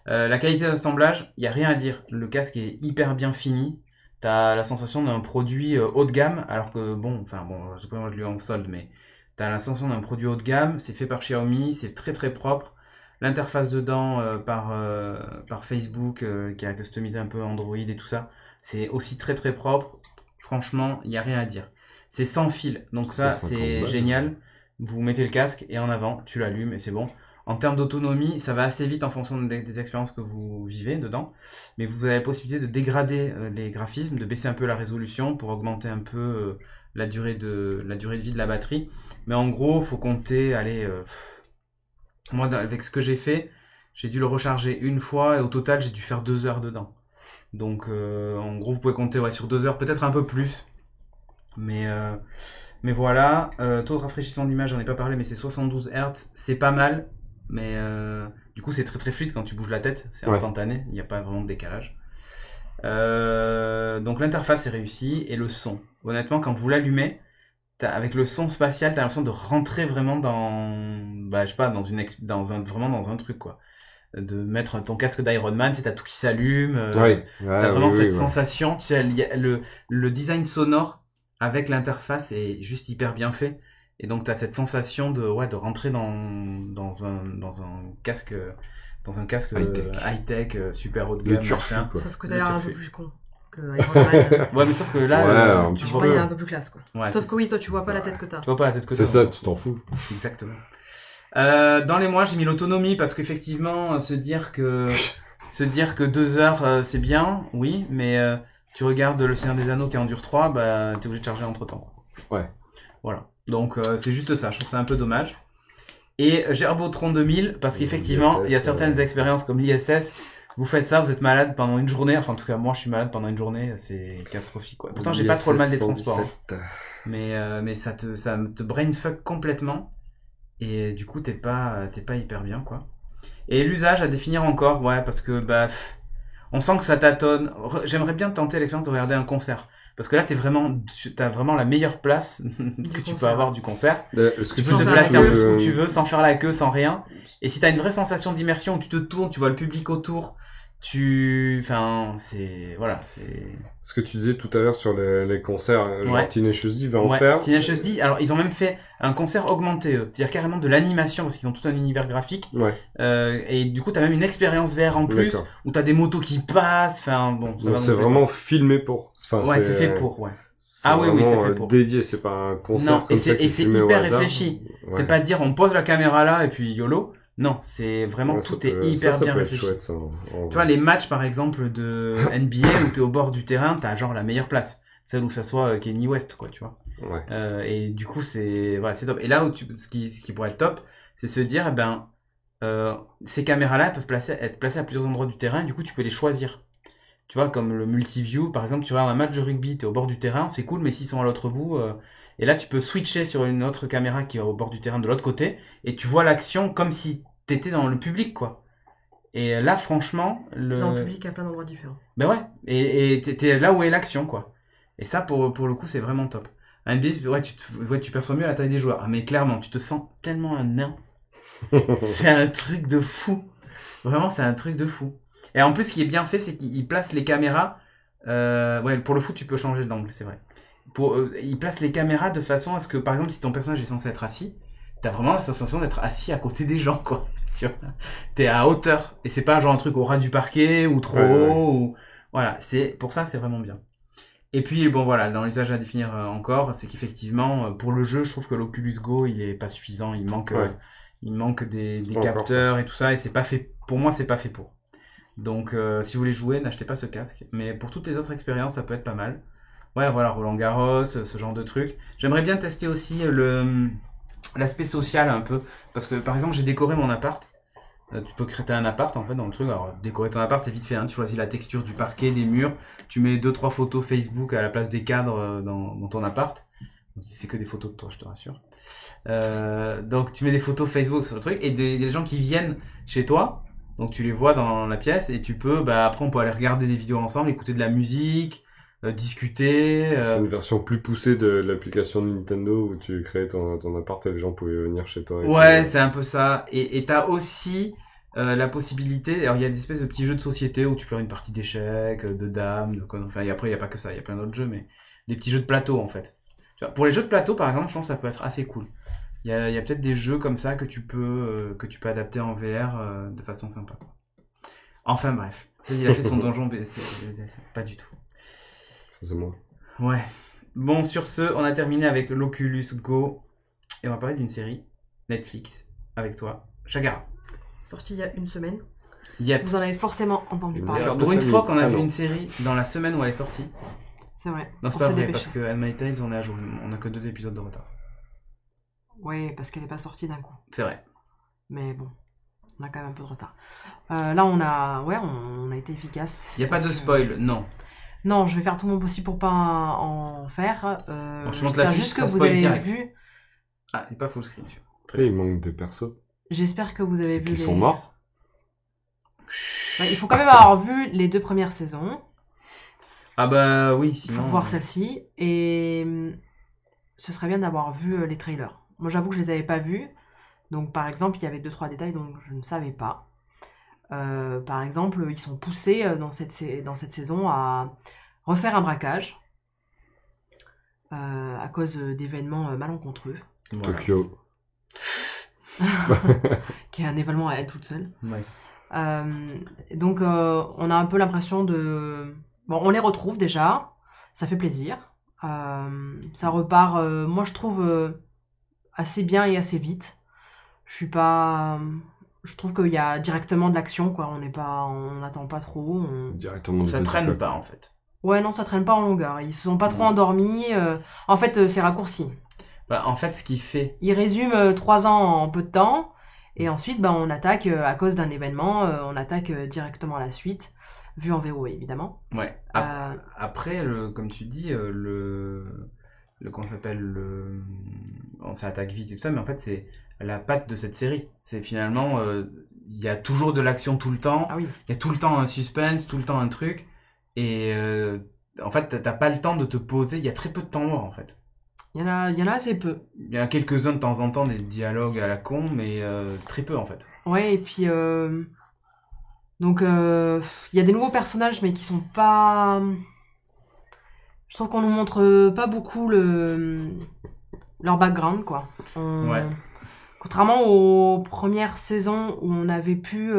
La qualité d'assemblage, il n'y a rien à dire. Le casque est hyper bien fini. T'as la sensation d'un produit haut de gamme, alors que bon, je sais pas, moi je l'ai en solde, mais t'as la sensation d'un produit haut de gamme. C'est fait par Xiaomi, c'est très très propre. L'interface dedans par Facebook qui a customisé un peu Android et tout ça, c'est aussi très très propre. Franchement, il n'y a rien à dire. C'est sans fil, donc ça c'est génial. Vous mettez le casque et en avant, tu l'allumes et c'est bon. En termes d'autonomie, ça va assez vite en fonction des expériences que vous vivez dedans. Mais vous avez la possibilité de dégrader les graphismes, de baisser un peu la résolution pour augmenter un peu la durée de vie de la batterie. Mais en gros, faut compter, moi, avec ce que j'ai fait, j'ai dû le recharger une fois et au total, j'ai dû faire 2 heures dedans. Donc, en gros, vous pouvez compter sur 2 heures, peut-être un peu plus. Mais voilà, taux de rafraîchissement d'image, j'en ai pas parlé, mais c'est 72 Hz, c'est pas mal, mais du coup c'est très très fluide quand tu bouges la tête, c'est instantané, il n'y a pas vraiment de décalage. Donc l'interface est réussie, et le son, honnêtement quand vous l'allumez, avec le son spatial, t'as l'impression de rentrer vraiment vraiment dans un truc quoi. De mettre ton casque d'Iron Man, t'as tout qui s'allume, t'as vraiment cette sensation, tu sais, le design sonore avec l'interface est juste hyper bien fait et donc t'as cette sensation de rentrer dans un casque high-tech super haut de gamme, sauf que t'as l'air un peu plus con que Iron Man. Ouais, mais sauf que là tu vois, il est un peu plus classe quoi. Sauf que oui, toi tu vois pas la tête que t'as. Tu vois pas la tête que t'as. C'est ça, tu t'en fous. Exactement. Dans les mois, j'ai mis l'autonomie parce qu'effectivement se dire que 2 heures c'est bien, oui, mais tu regardes Le Seigneur des Anneaux qui en dure 3, t'es obligé de charger entre temps. Ouais. Voilà. Donc c'est juste ça, je trouve ça un peu dommage. Et Gerbotron 2000, parce qu'effectivement, il y a certaines expériences comme l'ISS, vous faites ça, vous êtes malade pendant une journée, enfin en tout cas moi je suis malade pendant une journée, c'est catastrophique quoi. Pourtant j'ai pas trop le mal des transports. Mais ça te brainfuck complètement, et du coup t'es pas hyper bien quoi. Et l'usage à définir encore, parce que on sent que ça tâtonne. J'aimerais bien tenter l'expérience de regarder un concert. Parce que là, t'as vraiment la meilleure place que tu peux avoir du concert. Tu peux te placer un peu où tu veux, sans faire la queue, sans rien. Et si t'as une vraie sensation d'immersion où tu te tournes, tu vois le public autour, voilà, c'est... Ce que tu disais tout à l'heure sur les concerts, genre Tenacious D va en faire. Tenacious D, alors ils ont même fait un concert augmenté, c'est-à-dire carrément de l'animation, parce qu'ils ont tout un univers graphique. Et du coup, t'as même une expérience VR en plus, où t'as des motos qui passent, donc c'est vraiment filmé pour. C'est fait pour, C'est c'est fait pour. Dédié, c'est pas un concert non, et c'est hyper réfléchi. C'est pas dire on pose la caméra là et puis YOLO. Non, c'est vraiment tout est hyper bien réfléchi. Chouette, ça, tu vois, les matchs par exemple de NBA où t'es au bord du terrain, t'as genre la meilleure place, celle où ça soit Kanye West, quoi, tu vois. Et du coup, c'est top. Et là où ce qui pourrait être top, c'est se dire, ces caméras-là peuvent être placées à plusieurs endroits du terrain, et du coup, tu peux les choisir. Tu vois, comme le multiview, par exemple, tu regardes un match de rugby, t'es au bord du terrain, c'est cool, mais s'ils sont à l'autre bout, et là, tu peux switcher sur une autre caméra qui est au bord du terrain de l'autre côté, et tu vois l'action comme si t'étais dans le public, quoi. Et là, franchement, dans le public à plein d'endroits différents. Ben ouais, et t'es là où est l'action, quoi. Et ça, pour le coup, c'est vraiment top. Un NBA, tu perçois mieux la taille des joueurs. Ah, mais clairement, tu te sens tellement un nain. C'est un truc de fou. Vraiment, c'est un truc de fou. Et en plus, ce qui est bien fait, c'est qu'il place les caméras. Ouais, pour le foot, tu peux changer d'angle, c'est vrai. Il place les caméras de façon à ce que, par exemple, si ton personnage est censé être assis, t'as vraiment la sensation d'être assis à côté des gens, quoi. Tu vois, t'es à hauteur. Et c'est pas genre un truc au ras du parquet ou trop haut. Ou... Voilà, pour ça, c'est vraiment bien. Et puis, bon, voilà, dans l'usage à définir encore, c'est qu'effectivement, pour le jeu, je trouve que l'Oculus Go, il est pas suffisant. Il manque des capteurs et tout ça. Et c'est pas fait, pour moi, c'est pas fait pour. Donc, si vous voulez jouer, n'achetez pas ce casque. Mais pour toutes les autres expériences, ça peut être pas mal. Ouais, voilà, Roland Garros, ce genre de trucs. J'aimerais bien tester aussi l'aspect social un peu. Parce que, par exemple, j'ai décoré mon appart. Tu peux créer un appart en fait dans le truc. Alors décorer ton appart c'est vite fait, hein. Tu choisis la texture du parquet, des murs, tu mets 2-3 photos Facebook à la place des cadres dans ton appart. C'est que des photos de toi, je te rassure. Donc tu mets des photos Facebook sur le truc et des gens qui viennent chez toi, donc tu les vois dans la pièce et tu peux, après on peut aller regarder des vidéos ensemble, écouter de la musique, discuter. C'est une version plus poussée de l'application de Nintendo où tu créais ton appart et les gens pouvaient venir chez toi. Ouais, c'est un peu ça. Et t'as aussi la possibilité, alors il y a des espèces de petits jeux de société où tu peux faire une partie d'échecs, de dames, enfin et après il y a pas que ça, il y a plein d'autres jeux, mais des petits jeux de plateau en fait. Tu vois, pour les jeux de plateau par exemple, je pense que ça peut être assez cool. Il y a peut-être des jeux comme ça que tu peux adapter en VR de façon sympa. Enfin bref, il a fait son donjon, pas du tout. C'est moi. Ouais. Bon, sur ce, on a terminé avec l'Oculus Go et on va parler d'une série Netflix avec toi, Chagara. Sorti il y a une semaine. Yep. Vous en avez forcément entendu parler. Pour une fois qu'on a vu une série dans la semaine où elle est sortie. C'est vrai. Non, c'est pas vrai parce que Handmaid's Tale, on est à jour. On a que 2 épisodes de retard. Ouais, parce qu'elle n'est pas sortie d'un coup. C'est vrai. Mais bon, on a quand même un peu de retard. Là, on a été efficace. Il n'y a pas de spoil, non. Non, je vais faire tout mon possible pour pas en faire. Je pense la fiche, juste que ça vous spoil avez direct. vu. Ah, il n'est pas full screen. Et il manque des persos. J'espère que vous avez vu. Ils sont morts. Ouais, il faut quand même avoir vu les 2 premières saisons. Ah bah oui, sinon. Pour voir celle-ci. Et ce serait bien d'avoir vu les trailers. Moi, j'avoue que je les avais pas vus. Donc, par exemple, il y avait 2-3 détails dont je ne savais pas. Par exemple, ils sont poussés dans cette saison à refaire un braquage à cause d'événements malencontreux. Voilà. Tokyo. Qui est un événement à elle toute seule. Ouais. Donc, on a un peu l'impression de... Bon, on les retrouve déjà. Ça fait plaisir. Ça repart, moi, je trouve, assez bien et assez vite. Je trouve qu'il y a directement de l'action, quoi. On n'attend pas trop. Directement. Ça traîne pas, en fait. Ouais, non, ça traîne pas en longueur. Ils se sont pas trop endormis. En fait, c'est raccourci. En fait, ce qui fait... Ils résument 3 ans en peu de temps. Et ensuite, on attaque, à cause d'un événement, on attaque directement à la suite. Vu en VO, évidemment. Ouais. Après, comme tu dis, comment ça s'appelle, ça attaque vite et tout ça, mais en fait, c'est la patte de cette série. C'est finalement, il y a toujours de l'action tout le temps. Ah oui. Il y a tout le temps un suspense, tout le temps un truc. Et en fait, t'as pas le temps de te poser. Il y a très peu de temps mort, en fait. Il y en a assez peu. Il y en a quelques-uns de temps en temps, des dialogues à la con, mais très peu, en fait. Ouais, et puis... Donc, il y a des nouveaux personnages, mais qui sont pas... Je trouve qu'on nous montre pas beaucoup leur background, quoi. Ouais. Contrairement aux premières saisons où on avait pu...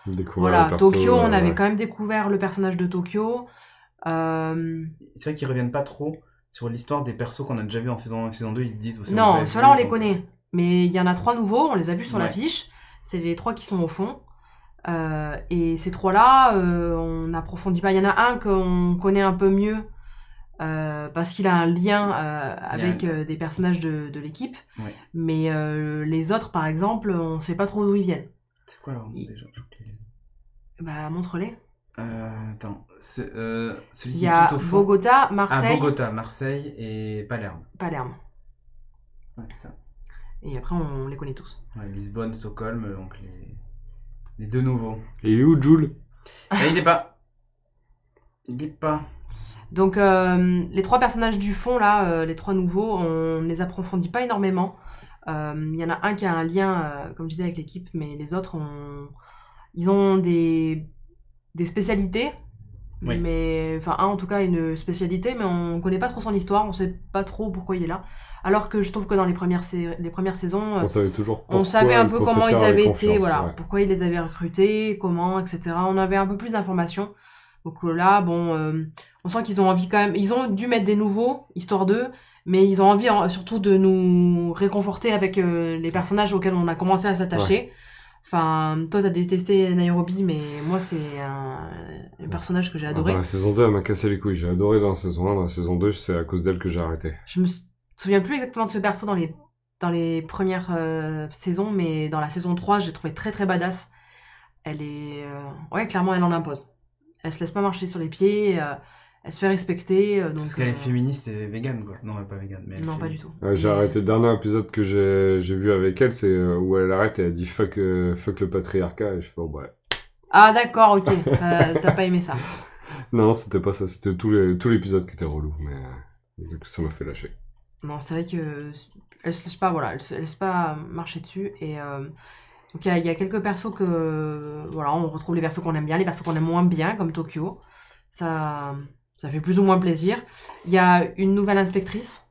découvrir Tokyo, on avait quand même découvert le personnage de Tokyo. C'est vrai qu'ils reviennent pas trop sur l'histoire des persos qu'on a déjà vus en saison 1 et saison 2. Ils disent... Non, ceux-là, on les connaît. Mais il y en a 3 nouveaux, on les a vus sur l'affiche. C'est les 3 qui sont au fond. Et ces 3-là, on n'approfondit pas. Il y en a un qu'on connaît un peu mieux parce qu'il a un lien avec des personnages de l'équipe. Ouais. Mais les autres, par exemple, on ne sait pas trop d'où ils viennent. C'est quoi leur nom déjà? Montre-les. Attends. Celui Il qui y est a tout au fond. Bogota, Marseille. Bogota, Marseille et Palerme. Ouais, c'est ça. Et après, on les connaît tous. Ouais, Lisbonne, Stockholm, donc Les 2 nouveaux. Et il est où, Jules? Il est pas. Donc, les 3 personnages du fond, là, les 3 nouveaux, on ne les approfondit pas énormément. Il y en a un qui a un lien, comme je disais, avec l'équipe, mais les autres, ils ont des spécialités. Oui. Mais, enfin, un en tout cas a une spécialité, mais on connaît pas trop son histoire, on sait pas trop pourquoi il est là. Alors que je trouve que dans les premières saisons, on savait toujours on savait un peu comment ils avaient été, voilà, ouais. pourquoi ils les avaient recrutés, comment, etc. On avait un peu plus d'informations. Donc là, bon, on sent qu'ils ont envie quand même, ils ont dû mettre des nouveaux, histoire d'eux, mais ils ont envie surtout de nous réconforter avec les personnages auxquels on a commencé à s'attacher. Ouais. Enfin, toi, t'as détesté Nairobi, mais moi, c'est un personnage que j'ai adoré. Dans la saison 2, elle m'a cassé les couilles. J'ai adoré dans la saison 1. Dans la saison 2, c'est à cause d'elle que j'ai arrêté. Je me souviens plus exactement de ce perso dans les premières saisons, mais dans la saison 3, je l'ai trouvé très très badass. Elle est... ouais, clairement, elle en impose. Elle se laisse pas marcher sur les pieds, elle se fait respecter. Donc, parce qu'elle est féministe et végane, quoi. Non, elle est pas végane. Mais non, pas du tout. J'ai arrêté le dernier épisode que j'ai vu avec elle, c'est où elle arrête et elle dit fuck le patriarcat, et je fais, oh, ouais. Ah, d'accord, ok. T'as pas aimé ça. Non, c'était pas ça. C'était tout l'épisode qui était relou, mais ça m'a fait lâcher. Non, c'est vrai que elle se laisse pas, voilà, elle se laisse pas marcher dessus, et donc il y a quelques persos que, voilà, on retrouve les persos qu'on aime bien, les persos qu'on aime moins bien, comme Tokyo. Ça fait plus ou moins plaisir. Il y a une nouvelle inspectrice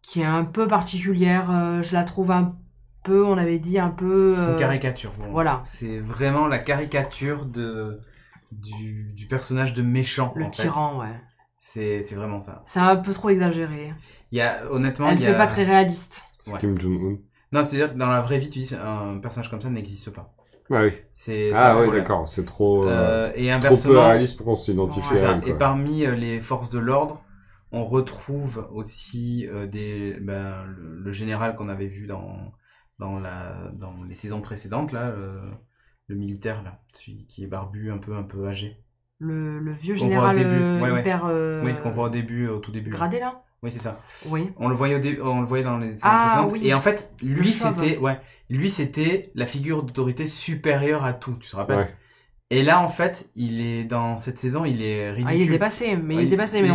qui est un peu particulière. Je la trouve un peu, on avait dit un peu... C'est une caricature. Bon, voilà. C'est vraiment la caricature du personnage de méchant. Le tyran, ouais. C'est vraiment ça. C'est un peu trop exagéré. Honnêtement, elle fait pas très réaliste. C'est Kim Jong-un. Non, c'est-à-dire que dans la vraie vie, tu dis un personnage comme ça n'existe pas. Ah oui. Oui, d'accord. C'est trop, et trop peu réaliste pour qu'on s'identifie à elle. Quoi. Et parmi les forces de l'ordre, on retrouve aussi le général qu'on avait vu dans les saisons précédentes, là, le militaire, là, celui qui est barbu, un peu âgé. Le vieux général hyper... Oui, qu'on voit au tout début. Gradé, là. Oui, c'est ça. Oui. On le voyait dans les saisons précédentes. Oui. Et en fait, lui, c'était la figure d'autorité supérieure à tout, tu te rappelles? Ouais. Et là, en fait, il est dans cette saison, il est ridicule. Ah, il est dépassé, mais il est dépassé, mais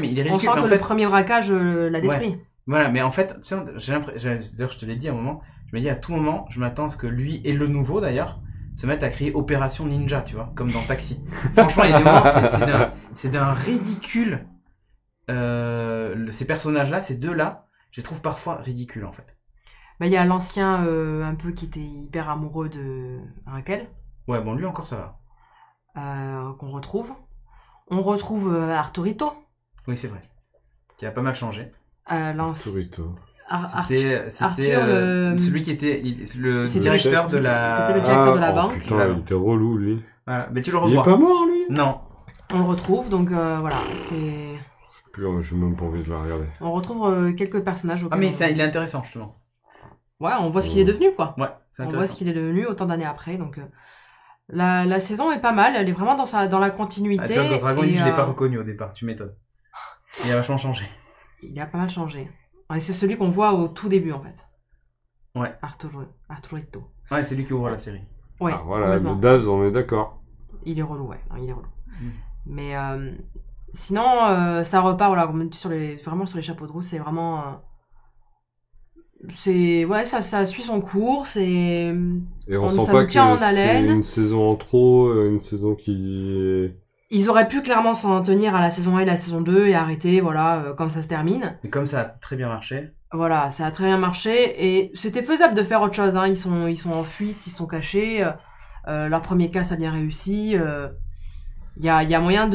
il est ridicule. On sent que le premier braquage l'a détruit. Ouais. Voilà, mais en fait, tu sais, d'ailleurs, je te l'ai dit à un moment, je me dis à tout moment, je m'attends à ce que lui et le nouveau d'ailleurs se mettent à crier Opération Ninja, tu vois, comme dans Taxi. Franchement, il y a des moments, c'est d'un ridicule. Ces personnages-là, ces deux-là, je les trouve parfois ridicules en fait. Bah, il y a l'ancien un peu qui était hyper amoureux de Raquel. Ouais, bon, lui encore ça va. Qu'on retrouve. On retrouve Arturito. Oui, c'est vrai. Qui a pas mal changé. Arturito. C'était celui qui était le directeur de la... C'était le directeur de la banque. Putain, il était relou, lui. Voilà. Mais tu le revois. Il est pas mort, lui? Non. On le retrouve, donc voilà, c'est... Je n'ai même pas envie de la regarder. On retrouve quelques personnages. Ah, mais ça, il est intéressant, justement. Ouais, on voit ce qu'il est devenu, quoi. Ouais, c'est intéressant. On voit ce qu'il est devenu autant d'années après, donc... La saison est pas mal, elle est vraiment dans la continuité. Ah, tu vois, Dragon, je l'ai pas reconnu au départ, tu m'étonnes. Il a vachement changé. Il a pas mal changé. Et c'est celui qu'on voit au tout début, en fait. Ouais. Arturito. Ouais, c'est lui qui ouvre la série. Ouais. Ah, voilà, le Daz, on est d'accord. Il est relou, ouais. Non, il est relou. Mais sinon, ça repart, voilà, comme on dit, vraiment sur les chapeaux de roue, c'est vraiment... ouais, ça suit son cours, et on sent pas que c'est une saison en trop, une saison qui... Ils auraient pu clairement s'en tenir à la saison 1 et la saison 2 et arrêter, voilà, comme ça se termine. Et comme ça a très bien marché. Voilà, ça a très bien marché et c'était faisable de faire autre chose, hein. Ils sont en fuite, ils sont cachés, leur premier casse a bien réussi, il y a moyen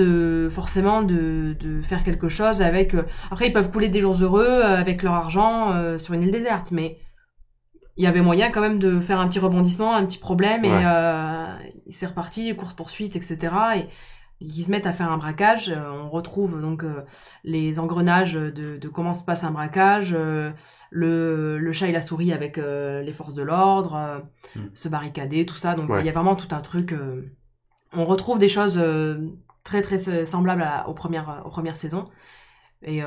forcément de faire quelque chose avec... Après, ils peuvent couler des jours heureux avec leur argent sur une île déserte, mais il y avait moyen quand même de faire un petit rebondissement, un petit problème, ouais. Et c'est reparti, course-poursuite, etc. Et ils se mettent à faire un braquage. On retrouve donc les engrenages de comment se passe un braquage, le chat et la souris avec les forces de l'ordre, se barricader, tout ça. Donc il y a vraiment tout un truc... On retrouve des choses très très semblables aux premières saisons, Et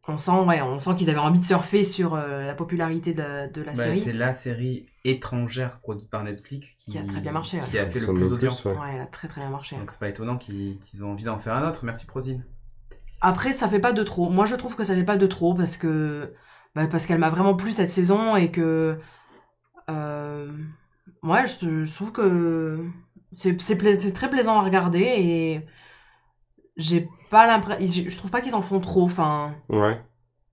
on sent qu'ils avaient envie de surfer sur la popularité de la série. C'est la série étrangère produite par Netflix qui a très bien marché. Qui a fait le plus d'audience. Ouais, elle a très très bien marché. Donc c'est pas étonnant qu'ils ont envie d'en faire un autre. Merci Prozine. Après, ça fait pas de trop. Moi, je trouve que ça fait pas de trop parce qu'elle m'a vraiment plu cette saison et que je trouve que c'est très plaisant à regarder et j'ai pas l'impression, je trouve pas qu'ils en font trop, enfin. Ouais.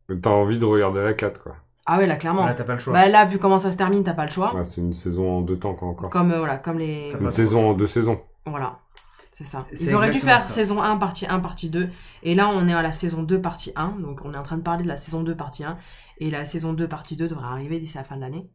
Mais t'as envie de regarder la 4, quoi. Ah ouais, là, clairement. Là, t'as pas le choix. Bah là, vu comment ça se termine, t'as pas le choix. Ouais, c'est une saison en 2 temps, quoi, encore. Comme les... Une saison en 2 saisons. Voilà. C'est ça. Ils auraient dû faire saison 1, partie 1, partie 2. Et là, on est à la saison 2, partie 1. Donc, on est en train de parler de la saison 2, partie 1. Et la saison 2, partie 2 devrait arriver d'ici la fin de l'année.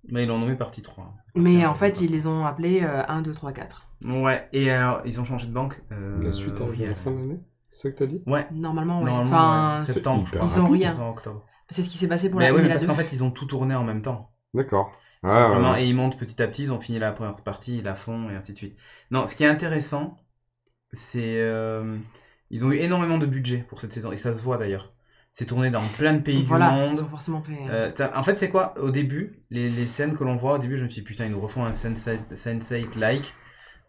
Mais ils l'ont nommé partie 3. Mais en fait, ils les ont appelés 1, 2, 3, 4. Ouais. Et alors, ils ont changé de banque. La suite arrive à la fin de l'année? C'est ça que t'as dit? Ouais. Normalement, ouais. Enfin, septembre, je crois. Ils ont rien. Octobre. C'est ce qui s'est passé pour la 1 et la 2. Parce qu'en fait, ils ont tout tourné en même temps. D'accord. Et ils montent petit à petit, ils ont fini la première partie, ils la font, et ainsi de suite. Non, ce qui est intéressant, c'est... ils ont eu énormément de budget pour cette saison, et ça se voit d'ailleurs. C'est tourné dans plein de pays du monde. Ils ont forcément fait... en fait, c'est quoi? Au début, les scènes que l'on voit, au début, je me suis dit, putain, ils nous refont un Sense8-like,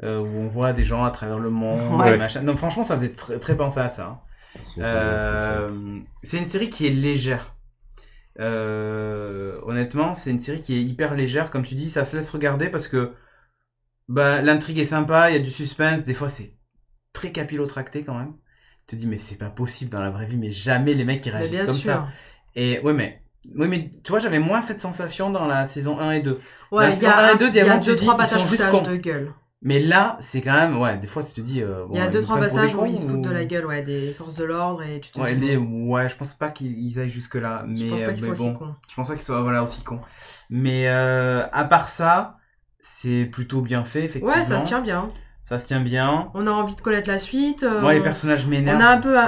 où on voit des gens à travers le monde, machin. Non, franchement, ça faisait très, très penser à ça. C'est une série qui est légère. Honnêtement, c'est une série qui est hyper légère, comme tu dis, ça se laisse regarder parce que l'intrigue est sympa, il y a du suspense, des fois c'est très capillotracté quand même. Tu te dis mais c'est pas possible dans la vraie vie, mais jamais les mecs qui réagissent comme ça. Et mais tu vois, j'avais moins cette sensation dans la saison 1 et 2. Ouais, il y a 2-3 passages de gueule. Mais là, c'est quand même, des fois, tu te dis... il y a 2-3 passages où ils se foutent de la gueule, des forces de l'ordre, et tu te dis... je pense pas qu'ils aillent jusque-là. Mais, je pense pas qu'ils soient aussi cons. Je pense pas qu'ils soient aussi cons. Mais à part ça, c'est plutôt bien fait, effectivement. Ouais, ça se tient bien. Ça se tient bien. On a envie de connaître la suite. Les personnages m'énervent. On a un peu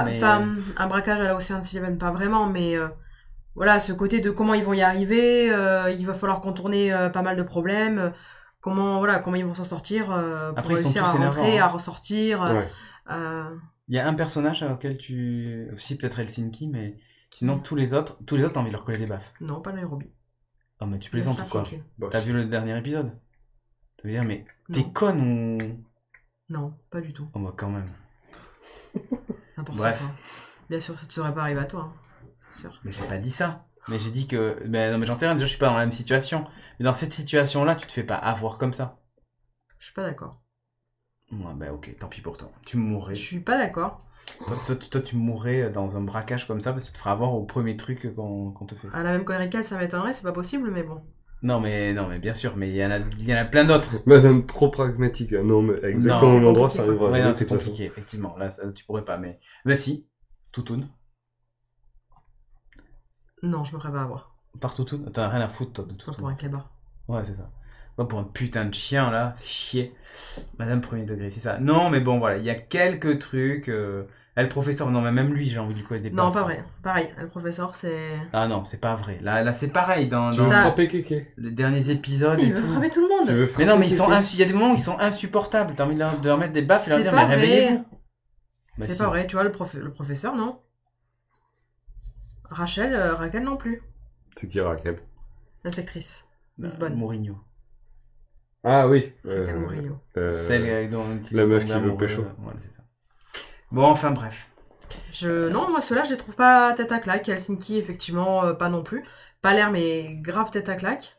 un braquage à la Ocean's 11, pas vraiment, mais... voilà, ce côté de comment ils vont y arriver, il va falloir contourner pas mal de problèmes... Comment ils vont s'en sortir pour réussir à rentrer, à ressortir. Il y a un personnage auquel aussi peut-être Helsinki, mais sinon tous les autres, t'as envie de leur coller des baffes. Non, pas Nairobi. Oh mais tu plaisantes ou quoi? T'as vu le dernier épisode? Tu veux dire mais t'es conne ou... Non, pas du tout. Oh bah quand même. N'importe quoi. Bien sûr, ça ne serait pas arrivé à toi, hein. C'est sûr. Mais j'ai pas dit ça. Mais j'ai dit que... non mais j'en sais rien, déjà je suis pas dans la même situation. Mais dans cette situation-là, tu te fais pas avoir comme ça. Je suis pas d'accord. Ouais, ok, tant pis pour toi. Tu mourrais. Je suis pas d'accord. Toi, tu mourrais dans un braquage comme ça parce que tu te feras avoir au premier truc qu'on te fait. À la même connerie qu'elle, ça m'étonnerait, c'est pas possible, mais bon. Non mais bien sûr, mais il y en a plein d'autres. Madame trop pragmatique. Non, mais exactement au même endroit, ça arrivera. Ouais, non, c'est compliqué, effectivement. Là, tu pourrais pas, mais... Bah si, Toutoun. Non, je me ferais pas avoir. Par Toutoun? T'en as rien à foutre, toi, de Toutoun. Pas pour un clébard. Ouais, c'est ça. Pas pour un putain de chien, là. Chier. Madame premier degré, c'est ça. Non, mais bon, voilà. Il y a quelques trucs. Le professeur, non, mais même lui, j'ai envie de lui coller des Non, pas vrai. Pareil, le professeur, c'est... Ah non, c'est pas vrai. Là c'est pareil. Tu veux frapper Kéké? Les derniers épisodes il veut frapper tout le monde. Mais non, mais il y a des moments où ils sont insupportables. T'as envie de leur mettre des baffes et leur dire, mais réveillez-vous. C'est pas vrai. Tu vois, le professeur, non. Raquel non plus. C'est qui Raquel? L'inspectrice. Lisbonne. Mourinho. Ah oui. Raquel Mourinho. Celle dont la meuf qui veut pécho. Voilà, c'est ça. Bon, enfin bref. Non, moi ceux-là, je les trouve pas tête à claque. Helsinki, effectivement, pas non plus. Palerme est grave tête à claque.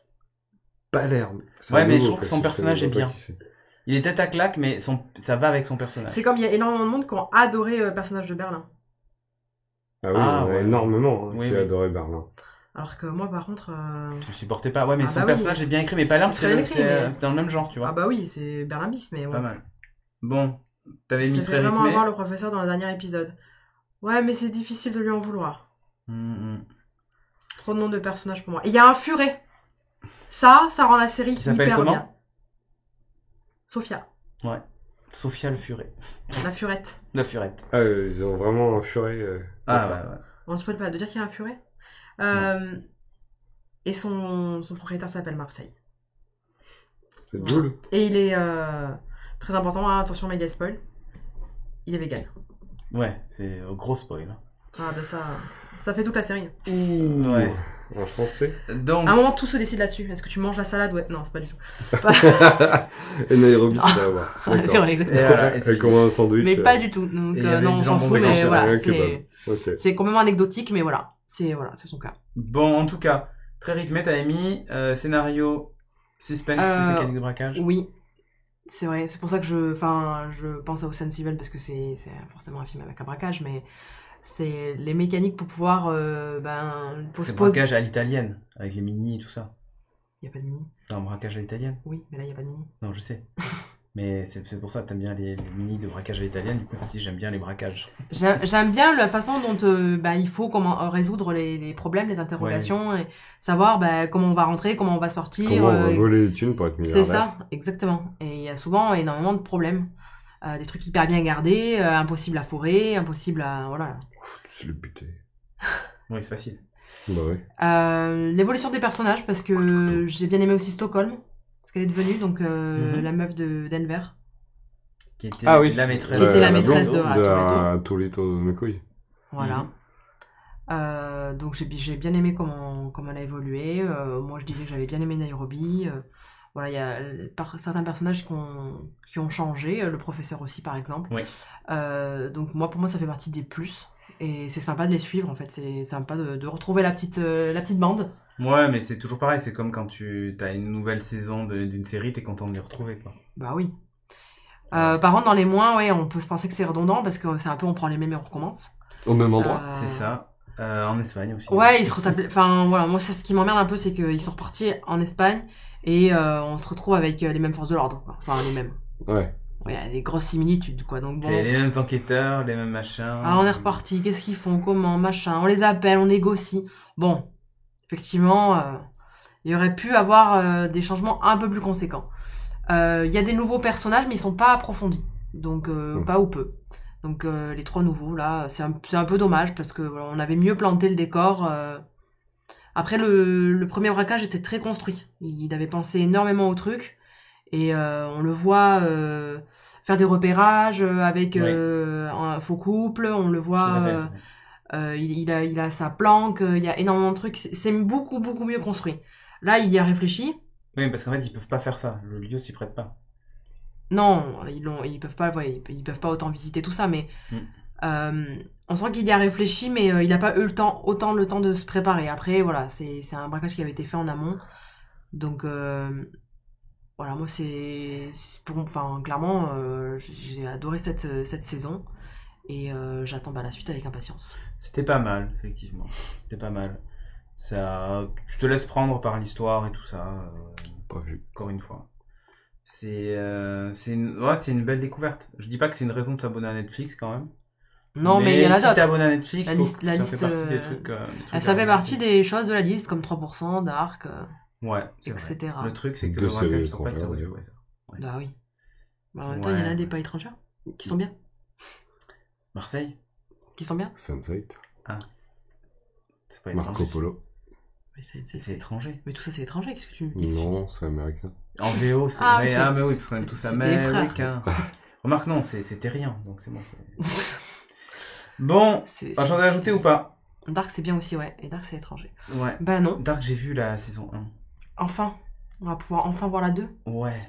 Palerme. Ouais, mais je trouve que son personnage est bien. Il est tête à claque, mais ça va avec son personnage. C'est comme il y a énormément de monde qui ont adoré le personnage de Berlin. Ah oui, énormément qui a adoré Berlin. Alors que moi, par contre... Tu le supportais pas. Ouais, mais son personnage est bien écrit, mais Palerme, c'est dans le même genre, tu vois. Ah bah oui, c'est Berlin bis, mais ouais. Pas mal. Bon, t'avais mis très rythmé. C'est vraiment avoir le professeur dans le dernier épisode. Ouais, mais c'est difficile de lui en vouloir. Trop de noms de personnages pour moi. Et il y a un furet. Ça rend la série hyper bien. Sophia. Ouais. Sophia le furet. La furette. La furette. Ah, ils ont vraiment un furet. Ouais. On ne spoil pas de dire qu'il y a un furet. Et son propriétaire s'appelle Marseille. C'est cool. Et il est très important, attention méga spoil. Il est vegan. Ouais, c'est gros spoil. Ah, ben ça fait toute la série. Ouais. En français. Donc... À un moment, tout se décide là-dessus. Est-ce que tu manges la salade? Ouais. Non, c'est pas du tout. Et Nairobi, c'est à voir. C'est vrai, exactement. Voilà, Elle commande un sandwich. Mais pas du tout. Donc, non, on s'en fout, mais voilà. C'est complètement anecdotique, mais voilà. C'est son cas. Bon, en tout cas, très rythmé, t'avais mis scénario, suspense, plus mécanique de braquage. Oui. C'est vrai. C'est pour ça que je pense à Ocean's Eleven parce que c'est forcément un film avec un braquage, mais c'est les mécaniques pour pouvoir c'est braquage à l'italienne avec les mini et tout ça. Il y a pas de mini. Non, braquage à l'italienne. Oui, mais là il y a pas de mini. Non, je sais. Mais c'est pour ça que t'aimes bien les mini de braquage à l'italienne. Du coup, aussi j'aime bien les braquages. J'aime bien la façon dont il faut résoudre les problèmes, les interrogations, et savoir comment on va rentrer, comment on va sortir. Comment on va voler les thunes pour être milliardaire. C'est ça, exactement. Et il y a souvent énormément de problèmes. Des trucs hyper bien gardés, impossible à fourrer, impossible à... Voilà. C'est le buter. Oui, c'est facile. Bah oui. L'évolution des personnages, parce que j'ai bien aimé aussi Stockholm, ce qu'elle est devenue, donc la meuf de Denver. Qui était la maîtresse. Qui était la maîtresse de Toretto McCoy. Voilà. Donc j'ai bien aimé comment elle a évolué. Moi je disais que j'avais bien aimé Nairobi. Voilà, il y a certains personnages qui ont changé, le professeur aussi par exemple. Oui. Donc pour moi ça fait partie des plus. Et c'est sympa de les suivre en fait, c'est sympa de retrouver la petite bande. Ouais, mais c'est toujours pareil, c'est comme quand tu as une nouvelle saison d'une série, t'es content de les retrouver quoi. Bah oui. Par contre dans les moins, ouais, on peut se penser que c'est redondant parce que c'est un peu on prend les mêmes et on recommence. Au même endroit. C'est ça. En Espagne aussi. Ouais, ils se retapent. Enfin voilà, moi c'est ce qui m'emmerde un peu, c'est qu'ils sont repartis en Espagne et on se retrouve avec les mêmes forces de l'ordre, quoi. Enfin les mêmes. Ouais. Il y a des grosses similitudes, quoi. Donc bon. C'est les mêmes enquêteurs, les mêmes machins. Ah, on est reparti. Qu'est-ce qu'ils font? Comment? Machin. On les appelle, on négocie. Bon, effectivement, il y aurait pu avoir des changements un peu plus conséquents. Il y a des nouveaux personnages, mais ils sont pas approfondis. Donc, pas ou peu. Donc, les 3 nouveaux, là, c'est un peu dommage parce que voilà, on avait mieux planté le décor. Après, le premier braquage était très construit. Il avait pensé énormément au truc. Et on le voit faire des repérages avec un faux couple, on le voit, il a sa planque, il y a énormément de trucs, c'est beaucoup mieux construit. Là, il y a réfléchi. Oui, parce qu'en fait, ils peuvent pas faire ça, le lieu s'y prête pas. Non, ils peuvent pas autant visiter tout ça, mais on sent qu'il y a réfléchi, mais il n'a pas eu autant le temps de se préparer. Après, voilà, c'est un braquage qui avait été fait en amont, donc... Voilà, moi clairement, j'ai adoré cette saison et j'attends la suite avec impatience. C'était pas mal, effectivement. C'était pas mal. Ça, je te laisse prendre par l'histoire et tout ça. Pas vu. Encore une fois. C'est une belle découverte. Je dis pas que c'est une raison de s'abonner à Netflix quand même. Non, mais il y en a d'autres. Si t'es abonné à Netflix, la liste, ça fait partie des trucs. Ça fait partie des choses de la liste comme 3%, Dark. Ouais, etc. Vrai. Le truc, c'est que le braquage sont pas de ouais. Bah oui. Bah, en même temps, il y en a des pas étrangères qui sont bien. Marseille. Qui sont bien. Sense8. Ah. C'est pas Marco Polo. C'est étranger. Mais tout ça, c'est étranger. Qu'est-ce que tu Non, c'est américain. En VO, c'est. Mais oui, parce qu'on aime tous américains. Remarque, non, c'est terrien. Donc c'est bon. Bon, j'en ai ajouté ou pas? Dark c'est bien aussi, ouais. Et Dark c'est étranger. Ouais. Bah non. Dark, j'ai vu la saison 1. Enfin. On va pouvoir enfin voir la 2. Ouais.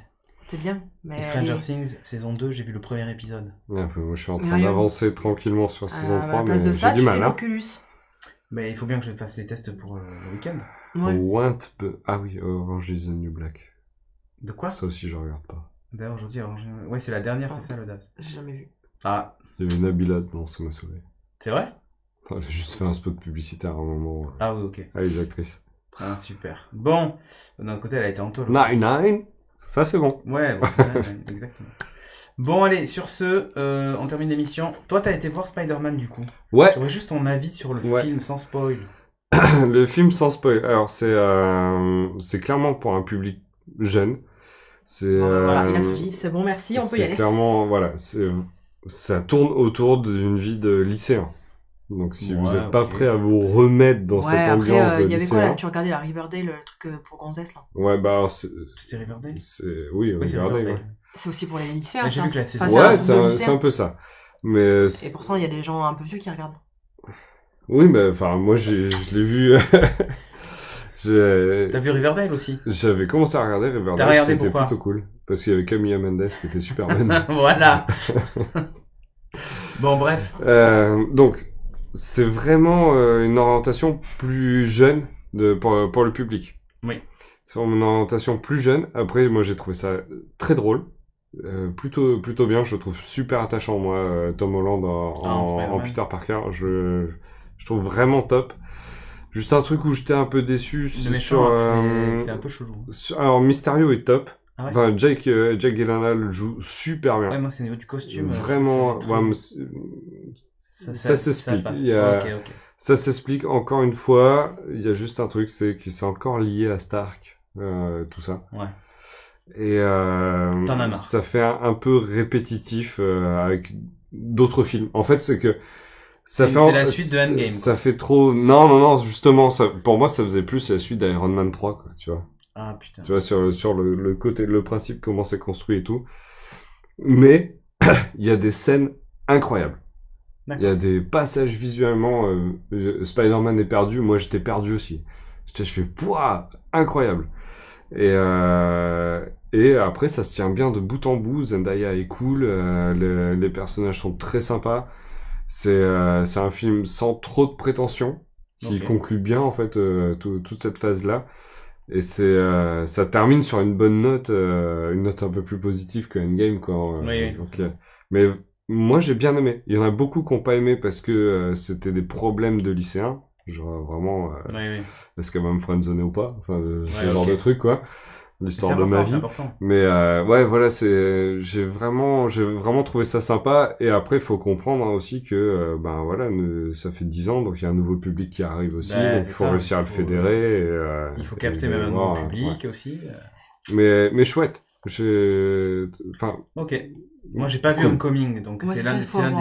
C'est bien. Mais et Stranger Things, saison 2, j'ai vu le premier épisode. Ouais, moi je suis en train d'avancer tranquillement sur saison 3, mais j'ai du mal. Mais il faut bien que je fasse les tests pour le week-end. Ouais. Ah oui, Orange is the New Black. De quoi? Ça aussi, je regarde pas. D'ailleurs, aujourd'hui, ouais, c'est la dernière, c'est ça le DAS. J'ai jamais vu. Ah. Il y avait Nabila, non, ça m'a sauvé. C'est vrai? J'ai juste fait un spot publicitaire à un moment. Ah oui, ok. Ah, les actrices. Ah, super. Bon, de notre côté, elle a été en tôle. 9-9, ça c'est bon. Ouais, bon, exactement. Bon, allez, sur ce, on termine l'émission. Toi, t'as été voir Spider-Man du coup. Ouais. J'aurais juste ton avis sur le film sans spoil. Le film sans spoil. Alors, c'est clairement pour un public jeune. Voilà, il a tout dit. C'est bon, merci, on peut y aller. C'est clairement, voilà, ça tourne autour d'une vie de lycéen. Donc si vous n'êtes pas prêt à vous remettre dans cette ambiance de lycéen... Il y avait quoi là? Tu regardais la Riverdale, le truc pour gonzesse là? Ouais, bah alors c'était Riverdale? Oui, Riverdale. Ouais. C'est aussi pour les lycéens. J'ai vu que la saison... Ouais, c'est un peu ça. Mais et pourtant il y a des gens un peu vieux qui regardent. Oui, mais enfin, moi, je l'ai vu. T'as vu Riverdale aussi? J'avais commencé à regarder Riverdale, c'était plutôt cool. Parce qu'il y avait Camilla Mendes qui était super bonne. Voilà. Bon, bref. Donc, c'est vraiment une orientation plus jeune pour le public. Oui. C'est vraiment une orientation plus jeune. Après, moi, j'ai trouvé ça très drôle. Plutôt bien, je le trouve super attachant, moi, Tom Holland en Peter Parker. Je trouve vraiment top. Juste un truc où j'étais un peu déçu, c'est sur... c'est un peu chelou. Alors, Mysterio est top. Ah ouais? Enfin, Jake Gyllenhaal joue super bien. Ouais, moi, c'est au niveau du costume. Vraiment, ça s'explique. Ok. Ça s'explique encore une fois. Il y a juste un truc, c'est que c'est encore lié à Stark, tout ça. Ouais. Et T'en as marre. ça fait un peu répétitif avec d'autres films. En fait, c'est que c'est la suite de Endgame. Ça fait trop. Non, justement, pour moi, ça faisait plus la suite d'Iron Man 3, quoi. Tu vois. Ah putain. Tu vois, sur le côté, le principe, comment c'est construit et tout. Mais il y a des scènes incroyables. Il y a des passages visuellement. Spider-Man est perdu, moi j'étais perdu aussi. Je fais pouah, incroyable. Et après, ça se tient bien de bout en bout. Zendaya est cool, les personnages sont très sympas. C'est un film sans trop de prétention, qui conclut bien en fait toute cette phase-là. Et ça termine sur une bonne note, une note un peu plus positive que Endgame, quoi. Oui. Mais moi, j'ai bien aimé. Il y en a beaucoup qui n'ont pas aimé parce que c'était des problèmes de lycéens. Genre, vraiment, est-ce qu'elle va me friendzoner ou pas? Enfin, ce genre de truc, quoi. L'histoire de ma vie. Mais, ouais, voilà, j'ai vraiment trouvé ça sympa. Et après, il faut comprendre aussi que, ben voilà, ça fait 10 ans, donc il y a un nouveau public qui arrive aussi. Donc il faut réussir à le fédérer. Il faut capter même un nouveau public aussi. Mais chouette. Enfin. Ok. Moi, j'ai pas vu Homecoming, donc c'est l'un des seuls.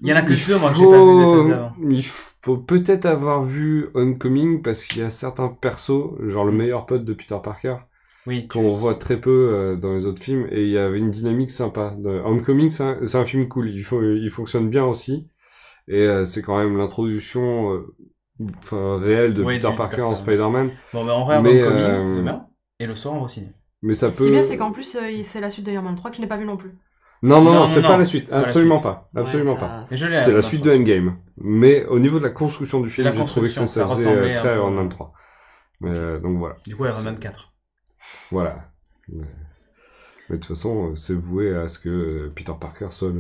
Il y en a que deux, moi, que j'ai pas vu des phases d'avant. Il faut peut-être avoir vu Homecoming parce qu'il y a certains persos, genre le meilleur pote de Peter Parker, qu'on voit très peu dans les autres films, et il y avait une dynamique sympa. Homecoming, c'est un film cool. Il fonctionne bien aussi, et c'est quand même l'introduction réelle de Peter Parker en Spider-Man. Bon, ben on regarde Homecoming demain, et le soir on va au ciné. Mais ça Ce qui est bien, c'est qu'en plus, c'est la suite de Iron Man 3 que je n'ai pas vu non plus. Non, c'est pas la suite. Absolument pas. Absolument pas. C'est la suite de Endgame. Mais au niveau de la construction du film, j'ai trouvé que ça faisait très Iron Man 3. Donc voilà. Du coup, Iron Man 4. Voilà. Mais de toute façon, c'est voué à ce que Peter Parker soit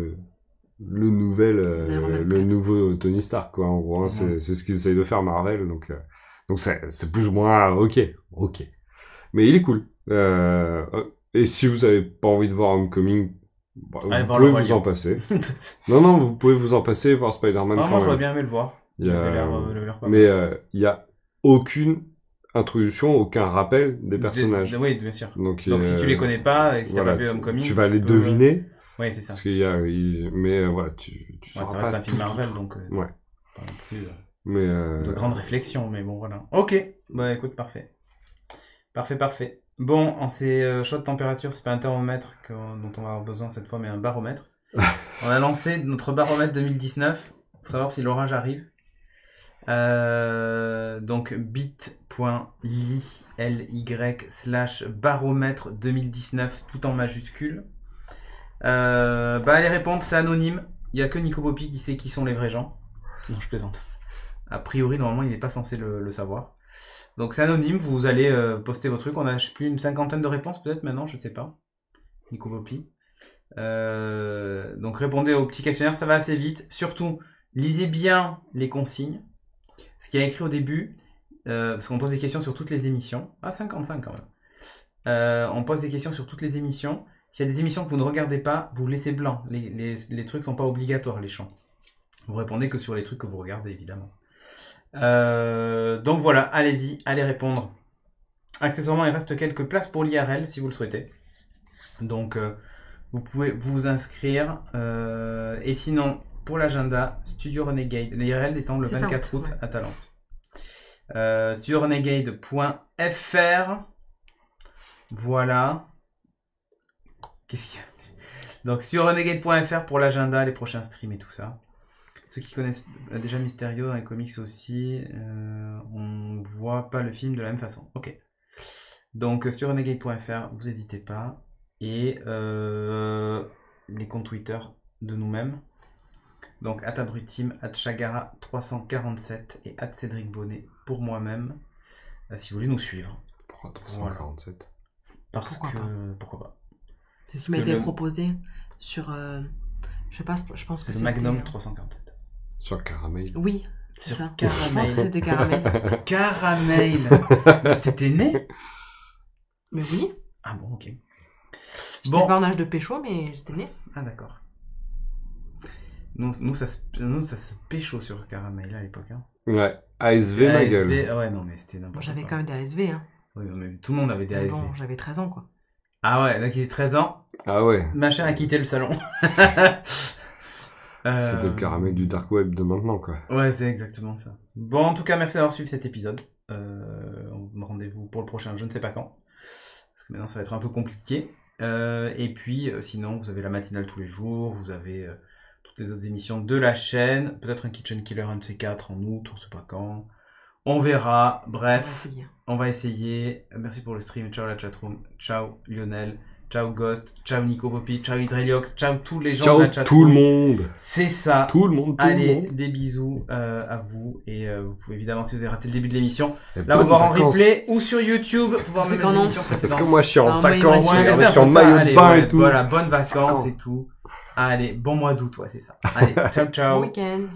le nouveau Tony Stark, quoi. En gros, c'est ce qu'ils essayent de faire Marvel. Donc c'est plus ou moins ok. Mais il est cool. Et si vous avez pas envie de voir Homecoming, vous pouvez vous en passer. Non, vous pouvez vous en passer, voir Spider-Man quand même. Moi, j'aurais bien aimé le voir. Mais il y a aucune introduction, aucun rappel des personnages. Oui, bien sûr. Donc si tu les connais pas, et si t'as pas vu Homecoming... Tu vas les deviner. Oui, c'est ça. Parce mais voilà, tu sauras pas. C'est un film Marvel, donc... Ouais. Pas non plus... Mais de grandes réflexions, mais bon, voilà. Ok, bah écoute, parfait. Parfait. Bon, en ces chaudes températures, c'est pas un thermomètre dont on va avoir besoin cette fois, mais un baromètre. On a lancé notre baromètre 2019 pour savoir si l'orage arrive. Donc bit.ly/baromètre 2019 tout en majuscule. Les réponses c'est anonyme. Il y a que Nico Poppy qui sait qui sont les vrais gens. Non, je plaisante. A priori, normalement, il n'est pas censé le savoir. Donc c'est anonyme, vous allez poster vos trucs. On a, je sais plus, une 50aine de réponses peut-être maintenant, je sais pas. Nico Poppy. Donc répondez au petit questionnaire, ça va assez vite. Surtout, lisez bien les consignes. Ce qu'il y a écrit au début, parce qu'on pose des questions sur toutes les émissions. Ah, 55 quand même. On pose des questions sur toutes les émissions. S'il y a des émissions que vous ne regardez pas, vous laissez blanc. Les trucs sont pas obligatoires, les champs. Vous répondez que sur les trucs que vous regardez, évidemment. Donc voilà, allez-y, allez répondre. Accessoirement, il reste quelques places pour l'IRL si vous le souhaitez. Donc vous pouvez vous inscrire. Et sinon, pour l'agenda, Studio Renegade, l'IRL étant le 24 août à Talence. StudioRenegade.fr. Voilà. Qu'est-ce qu'il y a ? Donc StudioRenegade.fr pour l'agenda, les prochains streams et tout ça. Ceux qui connaissent déjà Mysterio dans les comics aussi, on voit pas le film de la même façon. Ok. Donc sur renegade.fr, vous n'hésitez pas. Et les comptes Twitter de nous-mêmes. Donc @abruteam, @chagara347 et @cédricbonnet pour moi-même. Si vous voulez nous suivre. Pourquoi 347 ? Parce que... Pourquoi pas. C'est ce qui m'a été proposé sur... je sais pas, je pense que c'est le Magnum 347. Sur Caramel. Oui, c'est sur ça. Caramel. Je pense que c'était Caramel. Caramel. T'étais né ? Mais oui. Ah bon, ok. J'étais pas en âge de pécho, mais j'étais né. Ah d'accord. Nous, ça se pécho sur Caramel à l'époque. Hein. Ouais, ASV ma gueule. Ah ouais, non mais c'était n'importe quoi. J'avais quand même des ASV. Hein. Oui, mais tout le monde avait des ASV. Bon, j'avais 13 ans quoi. Ah ouais, donc il est 13 ans. Ah ouais. Machin a quitté le salon. C'était le Caramel du dark web de maintenant quoi. Ouais, c'est exactement ça. Bon, en tout cas, merci d'avoir suivi cet épisode. Rendez-vous pour le prochain, je ne sais pas quand. Parce que maintenant ça va être un peu compliqué. Et puis, sinon, vous avez la matinale tous les jours, vous avez toutes les autres émissions de la chaîne, peut-être un Kitchen Killer, un de ces 4 en août, on sait pas quand. On verra, bref, on va essayer. Merci pour le stream, ciao la chatroom, ciao Lionel, ciao Ghost, ciao Nico Poppy, ciao Hydreliox, ciao tous les gens de la chatroom. Ciao tout le monde. C'est ça. Tout le monde. Allez, des bisous à vous. Et vous pouvez évidemment, si vous avez raté le début de l'émission, là vous voir en replay ou sur YouTube pour voir mes émissions précédentes. Parce que moi je suis en vacances, je suis en maillot de bain et tout. Voilà, bonnes vacances et tout. Allez, bon mois d'août, ouais, c'est ça. Allez, ciao ciao. Bon week-end.